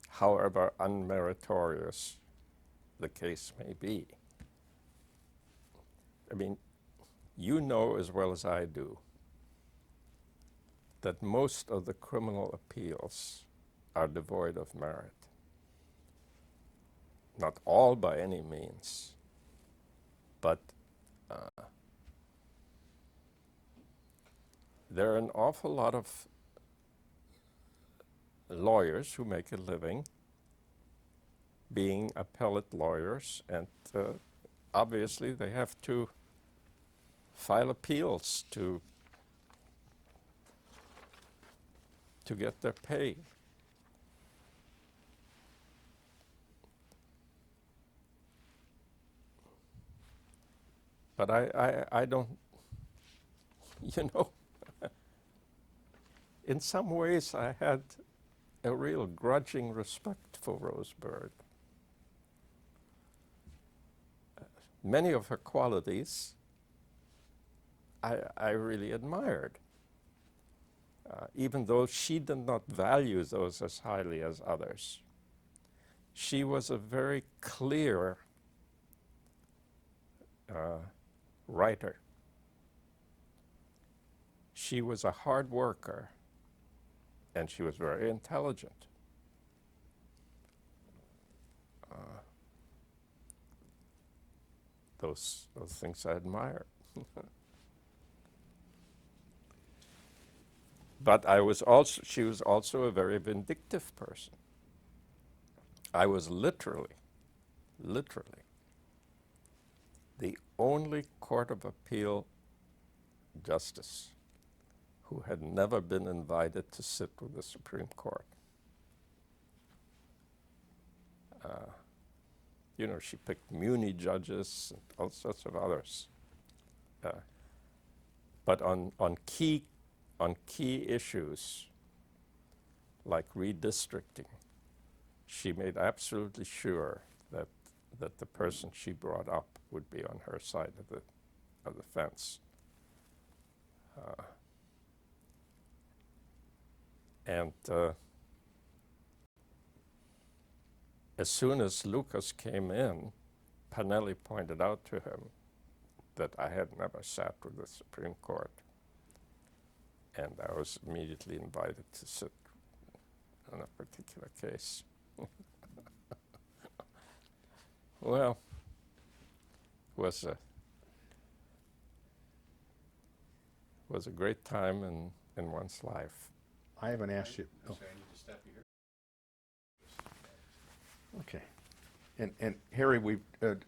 however unmeritorious the case may be. I mean, you know as well as I do that most of the criminal appeals are devoid of merit. Not all by any means, but there are an awful lot of lawyers who make a living being appellate lawyers, and obviously they have to file appeals to get their pay. But I don't, you know, in some ways I had a real grudging respect for Rose Bird. Many of her qualities I really admired. Even though she did not value those as highly as others, she was a very clear writer. She was a hard worker, and she was very intelligent. Those things I admire. But she was also a very vindictive person. I was literally the only Court of Appeal justice who had never been invited to sit with the Supreme Court. She picked Muni judges and all sorts of others. But on key issues like redistricting, she made absolutely sure that the person she brought up would be on her side of the fence. And as soon as Lucas came in, Panelli pointed out to him that I had never sat with the Supreme Court. And I was immediately invited to sit on a particular case. Well, it was a great time in one's life. I haven't asked you. Oh, Sorry, I need to stop you here. okay. And Harry, we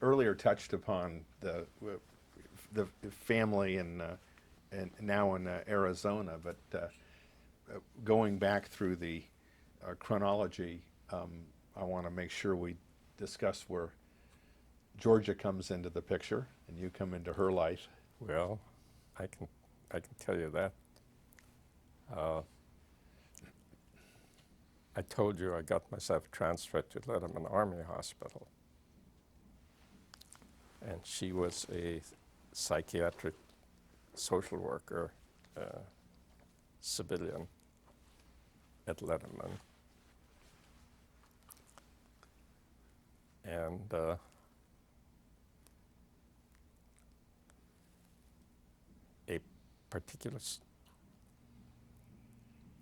earlier touched upon the family and now in Arizona, but going back through the chronology, I want to make sure we discuss where Georgia comes into the picture and you come into her life. Well, I can tell you that. I told you I got myself transferred to Letterman Army Hospital. And she was a psychiatric social worker, civilian at Letterman. And a particular,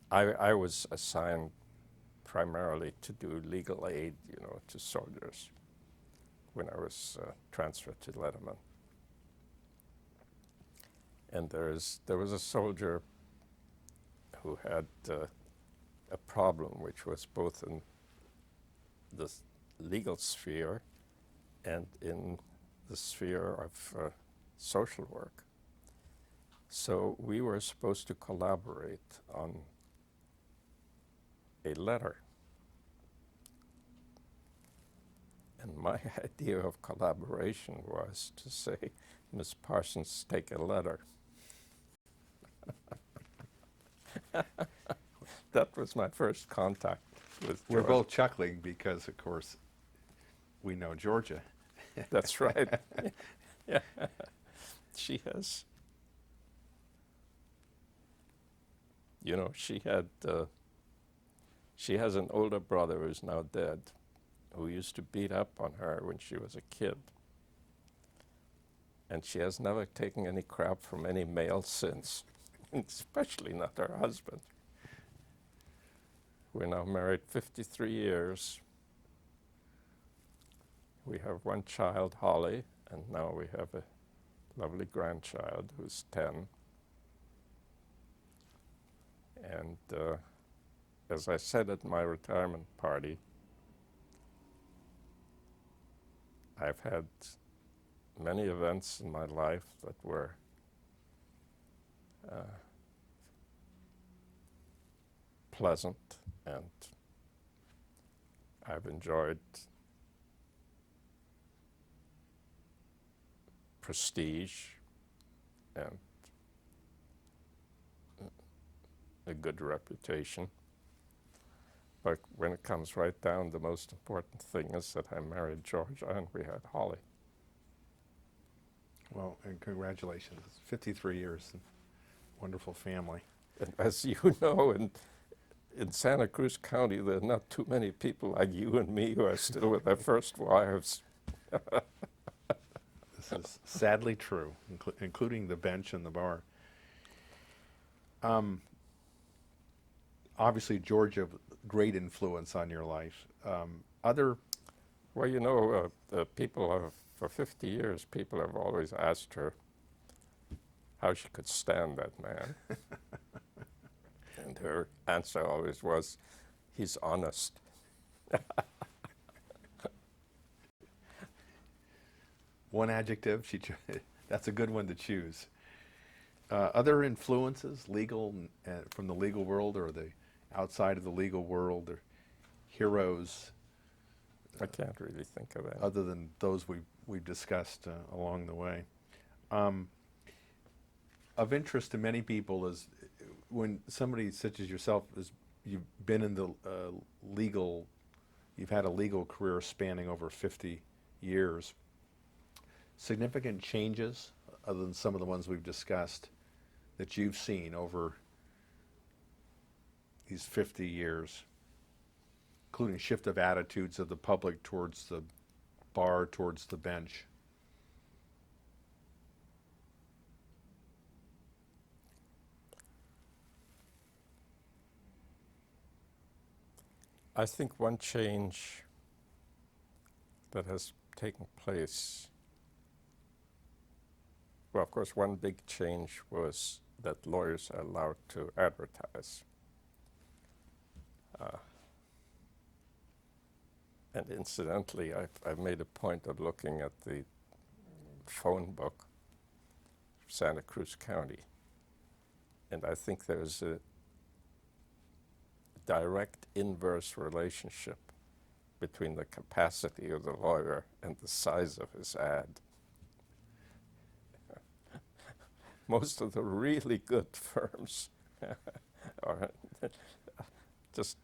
I was assigned primarily to do legal aid, to soldiers when I was transferred to Letterman. And there was a soldier who had a problem which was both in the legal sphere and in the sphere of social work. So we were supposed to collaborate on a letter. And my idea of collaboration was to say, Miss Parsons, take a letter. That was my first contact with We're Georgia. both chuckling because, of course, we know Georgia. That's right. Yeah. She has, she has an older brother who's now dead, who used to beat up on her when she was a kid. And she has never taken any crap from any male since, especially not her husband. We're now married 53 years. We have one child, Holly, and now we have a lovely grandchild who's 10. And as I said at my retirement party, I've had many events in my life that were pleasant, and I've enjoyed prestige and a good reputation. But when it comes right down, the most important thing is that I married Georgia and we had Holly. Well, and congratulations. It's 53 years. Wonderful family. And as you know, in Santa Cruz County, there are not too many people like you and me who are still with their first wives. This is sadly true, including the bench and the bar. Obviously, Georgia, great influence on your life. Other, Well, you know, people have, for 50 years, people have always asked her how she could stand that man. And her answer always was, he's honest. one adjective, that's a good one to choose. Other influences, legal, from the legal world or the outside of the legal world, or heroes, I can't really think of that. other than those we've discussed along the way. Of interest to many people is when somebody such as yourself you've been in the legal, you've had a legal career spanning over 50 years. Significant changes, other than some of the ones we've discussed, that you've seen over these 50 years, including shift of attitudes of the public towards the bar, towards the bench? I think one change that has taken place, well, of course, one big change was that lawyers are allowed to advertise. And incidentally, I've made a point of looking at the phone book of Santa Cruz County, and I think there's a direct inverse relationship between the capacity of the lawyer and the size of his ad. Most of the really good firms are just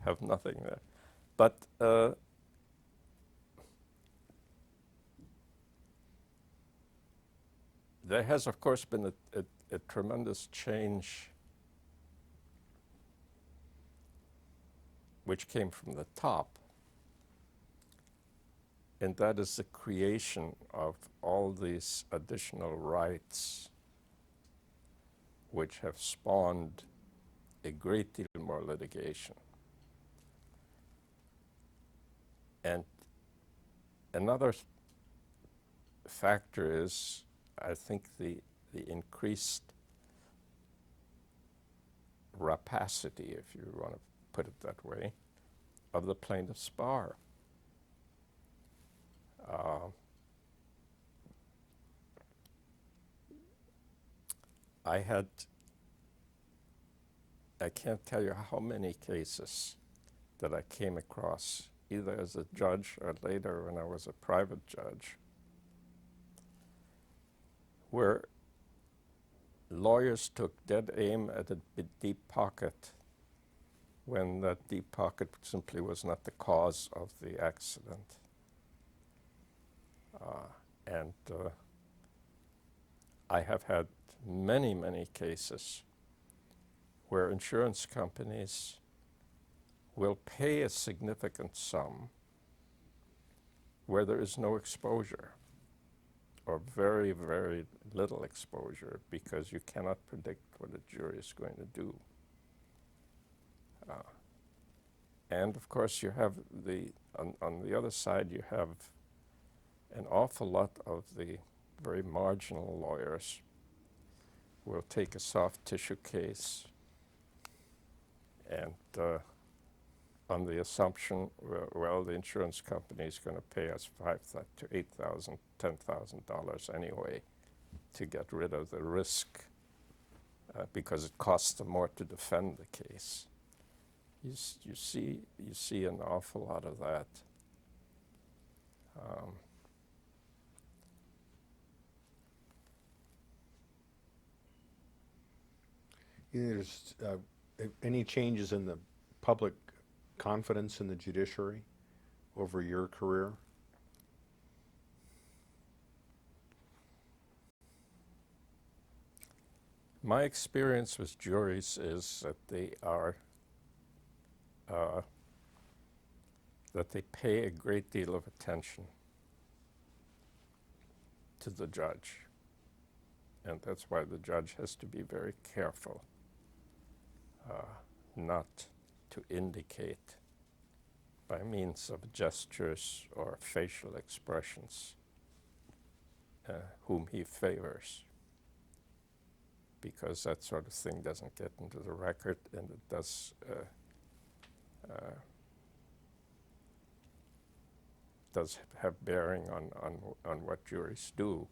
have nothing there. But there has, of course, been a tremendous change which came from the top, and that is the creation of all these additional rights which have spawned a great deal more litigation. And another factor is, I think, the increased rapacity, if you want to put it that way, of the plaintiff's bar. I can't tell you how many cases that I came across, either as a judge or later when I was a private judge, where lawyers took dead aim at a deep pocket when that deep pocket simply was not the cause of the accident. And I have had many, many cases where insurance companies will pay a significant sum where there is no exposure, or very, very little exposure, because you cannot predict what a jury is going to do. And of course you have on the other side, you have an awful lot of the very marginal lawyers who will take a soft tissue case and on the assumption, well, the insurance company is going to pay us $5,000 to $8,000, $10,000 anyway to get rid of the risk because it costs them more to defend the case. You see an awful lot of that. There's any changes in the public confidence in the judiciary over your career? My experience with juries is that they pay a great deal of attention to the judge. And that's why the judge has to be very careful not to indicate by means of gestures or facial expressions whom he favors, because that sort of thing doesn't get into the record, and it does have bearing on what juries do.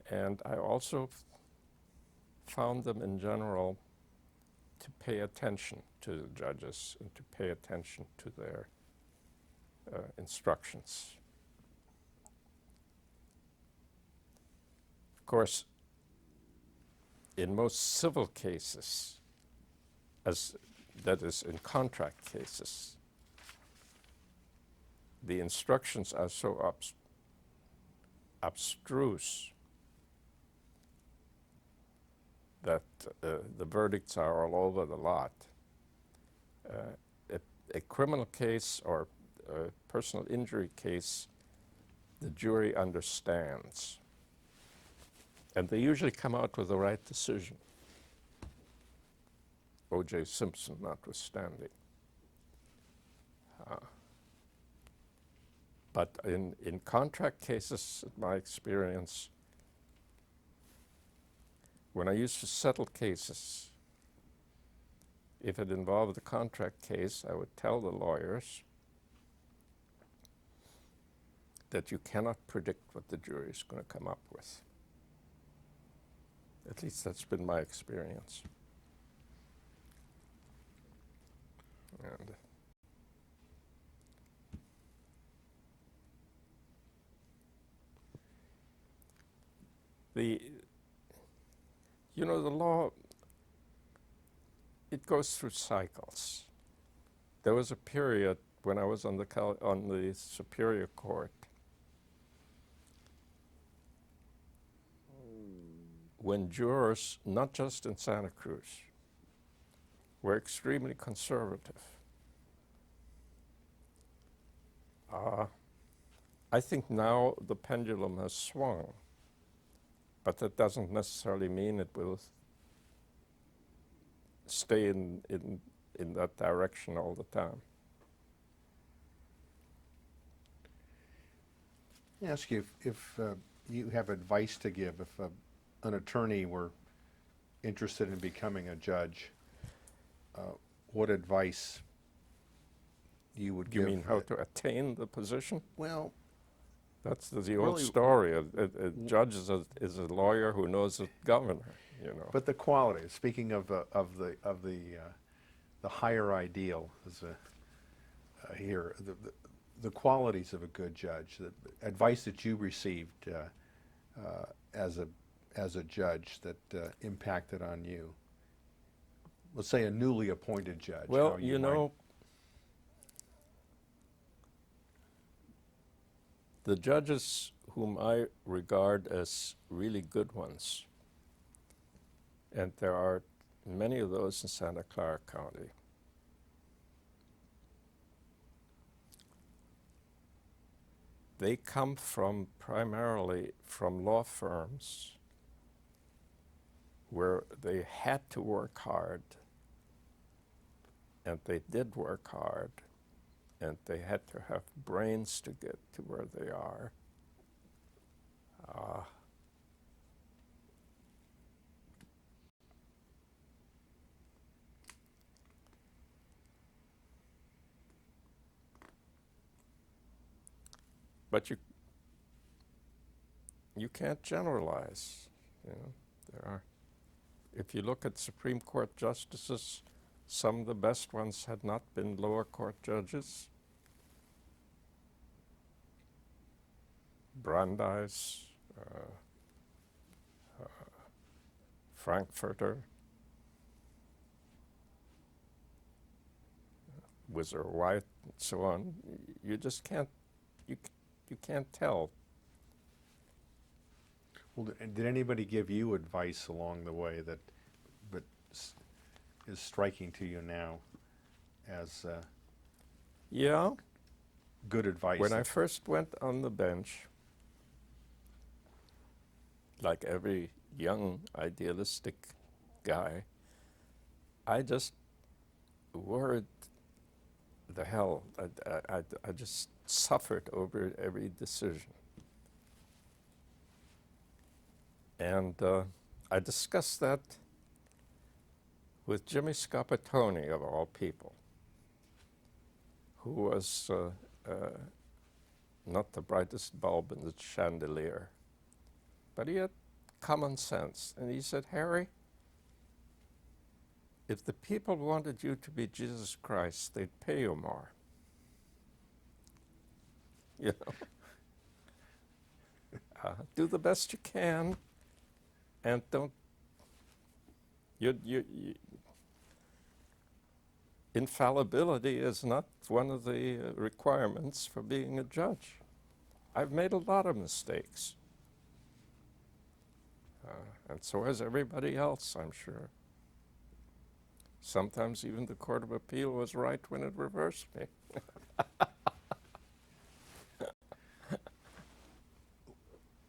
And I also found them in general to pay attention to the judges and to pay attention to their instructions. Of course, in most civil cases, that is in contract cases, the instructions are so abstruse that the verdicts are all over the lot. A criminal case or a personal injury case, the jury understands. And they usually come out with the right decision, O.J. Simpson notwithstanding. But in contract cases, in my experience, when I used to settle cases, if it involved a contract case, I would tell the lawyers that you cannot predict what the jury is going to come up with. At least that's been my experience. And the law, it goes through cycles. There was a period when I was on the Superior Court when jurors, not just in Santa Cruz, were extremely conservative. I think now the pendulum has swung, but that doesn't necessarily mean it will stay in that direction all the time. Let me ask you if you have advice to give if an attorney were interested in becoming a judge, what advice you would give? You mean how to attain the position? Well, that's the old really, story. A judge is a lawyer who knows the governor. But the quality. Speaking of the higher ideal, is here the qualities of a good judge. The advice that you received as a judge that impacted on you. Let's say a newly appointed judge. Well, you know, the judges whom I regard as really good ones, and there are many of those in Santa Clara County, they come primarily from law firms where they had to work hard, and they did work hard, and they had to have brains to get to where they are. But you can't generalize. There are. If you look at Supreme Court justices, some of the best ones had not been lower court judges. Brandeis, Frankfurter, Whizzer White, and so on. You just can't. You can't tell. Well, did anybody give you advice along the way that, but is striking to you now as Yeah, good advice? when I first went on the bench, like every young idealistic guy, I just worried the hell. I just suffered over every decision. And I discussed that with Jimmy Scapatoni, of all people, who was not the brightest bulb in the chandelier, but he had common sense. And he said, Harry, if the people wanted you to be Jesus Christ, they'd pay you more. You know, do the best you can, and don't. Infallibility is not one of the requirements for being a judge. I've made a lot of mistakes, and so has everybody else, I'm sure. Sometimes even the Court of Appeal was right when it reversed me.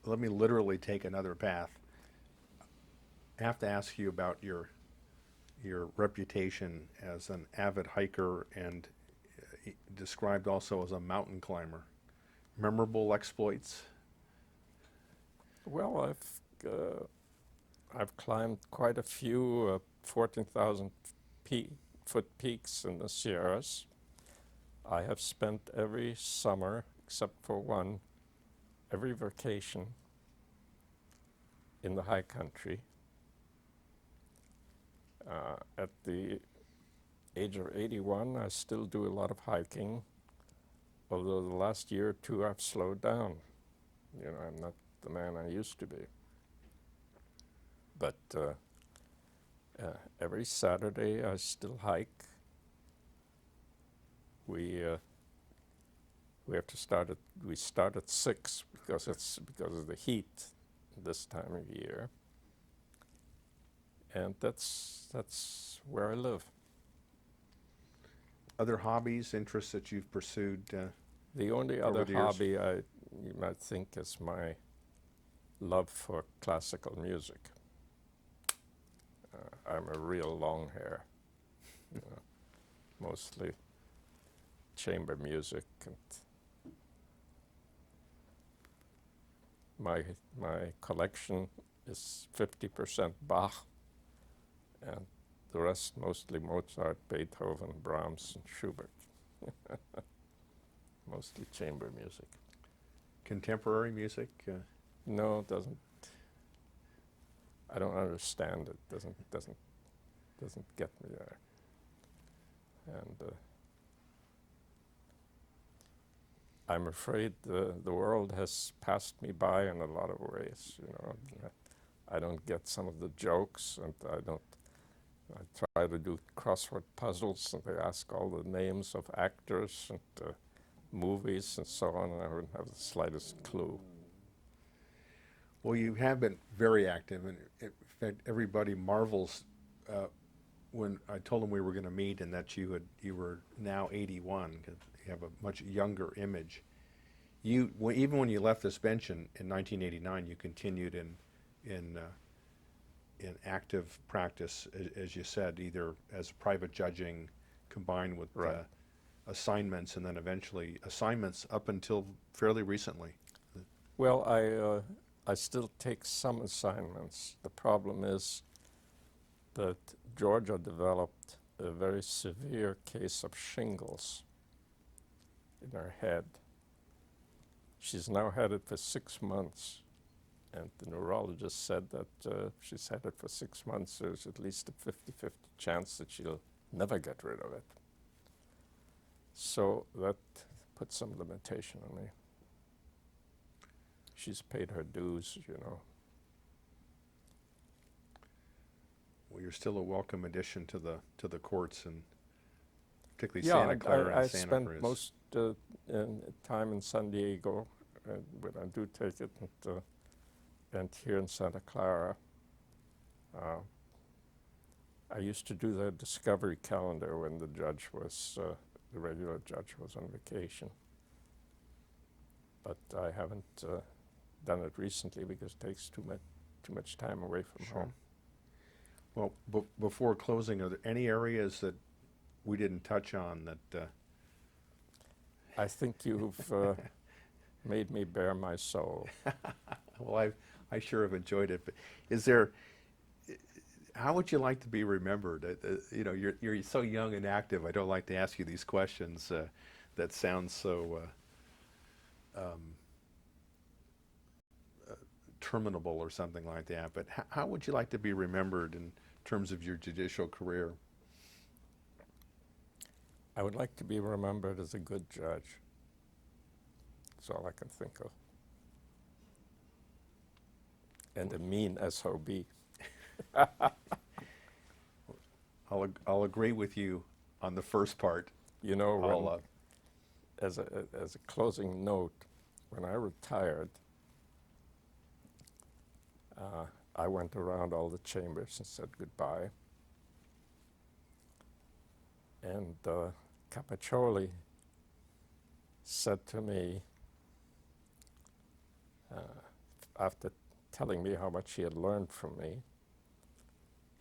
Let me literally take another path. I have to ask you about your reputation as an avid hiker and described also as a mountain climber. Memorable exploits? Well, I've climbed quite a few 14,000 foot peaks in the Sierras. I have spent every summer, except for one, every vacation in the high country. At the age of 81, I still do a lot of hiking, although the last year or two I've slowed down. You know, I'm not the man I used to be. But every Saturday I still hike. We have to start at, we start at 6 because of the heat this time of year. And that's where I live. Other hobbies, interests that you've pursued? The only over other the years? hobby you might think is my love for classical music. I'm a real long hair, you know, mostly chamber music, and my collection is 50% Bach, and the rest mostly Mozart, Beethoven, Brahms, and Schubert. Mostly chamber music. Contemporary music? No, it doesn't. I don't understand it. Doesn't get me there. And I'm afraid the world has passed me by in a lot of ways. You know, I don't get some of the jokes, and I try to do crossword puzzles, and they ask all the names of actors and movies and so on, and I wouldn't have the slightest clue. Well, you have been very active, and in fact, everybody marvels when I told them we were going to meet, and that you were now 81, because you have a much younger image. Even when you left this bench in 1989, you continued in active practice, as you said, either as private judging combined with Right. Assignments, and then eventually assignments up until fairly recently. Well, I still take some assignments. The problem is that Georgia developed a very severe case of shingles in her head. She's now had it for 6 months, and the neurologist said that she's had it for 6 months. There's at least a 50-50 chance that she'll never get rid of it. So that puts some limitation on me. She's paid her dues, you know. Well, you're still a welcome addition to the courts, and particularly Santa Clara I and Santa spent Cruz. most time in San Diego when I do take it, and here in Santa Clara. I used to do the discovery calendar when the judge was, the regular judge was on vacation. But I haven't done it recently because it takes too much time away from Sure. home. Well, before closing, are there any areas that we didn't touch on that, I think you've made me bare my soul. well, I sure have enjoyed it, but is there, how would you like to be remembered? You know, you're so young and active. I don't like to ask you these questions that sound so terminable or something like that, but how would you like to be remembered in terms of your judicial career? I would like to be remembered as a good judge. That's all I can think of. And a mean SOB. I'll agree with you on the first part. You know, I'll, when, as a closing note, when I retired, I went around all the chambers and said goodbye. And Capaccioli said to me, after telling me how much he had learned from me,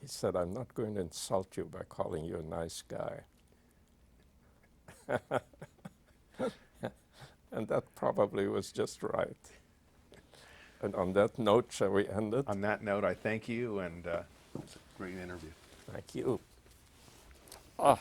he said, "I'm not going to insult you by calling you a nice guy." And that probably was just right. And on that note, shall we end it? On that note, I thank you, and it's a great interview. Thank you. Ah.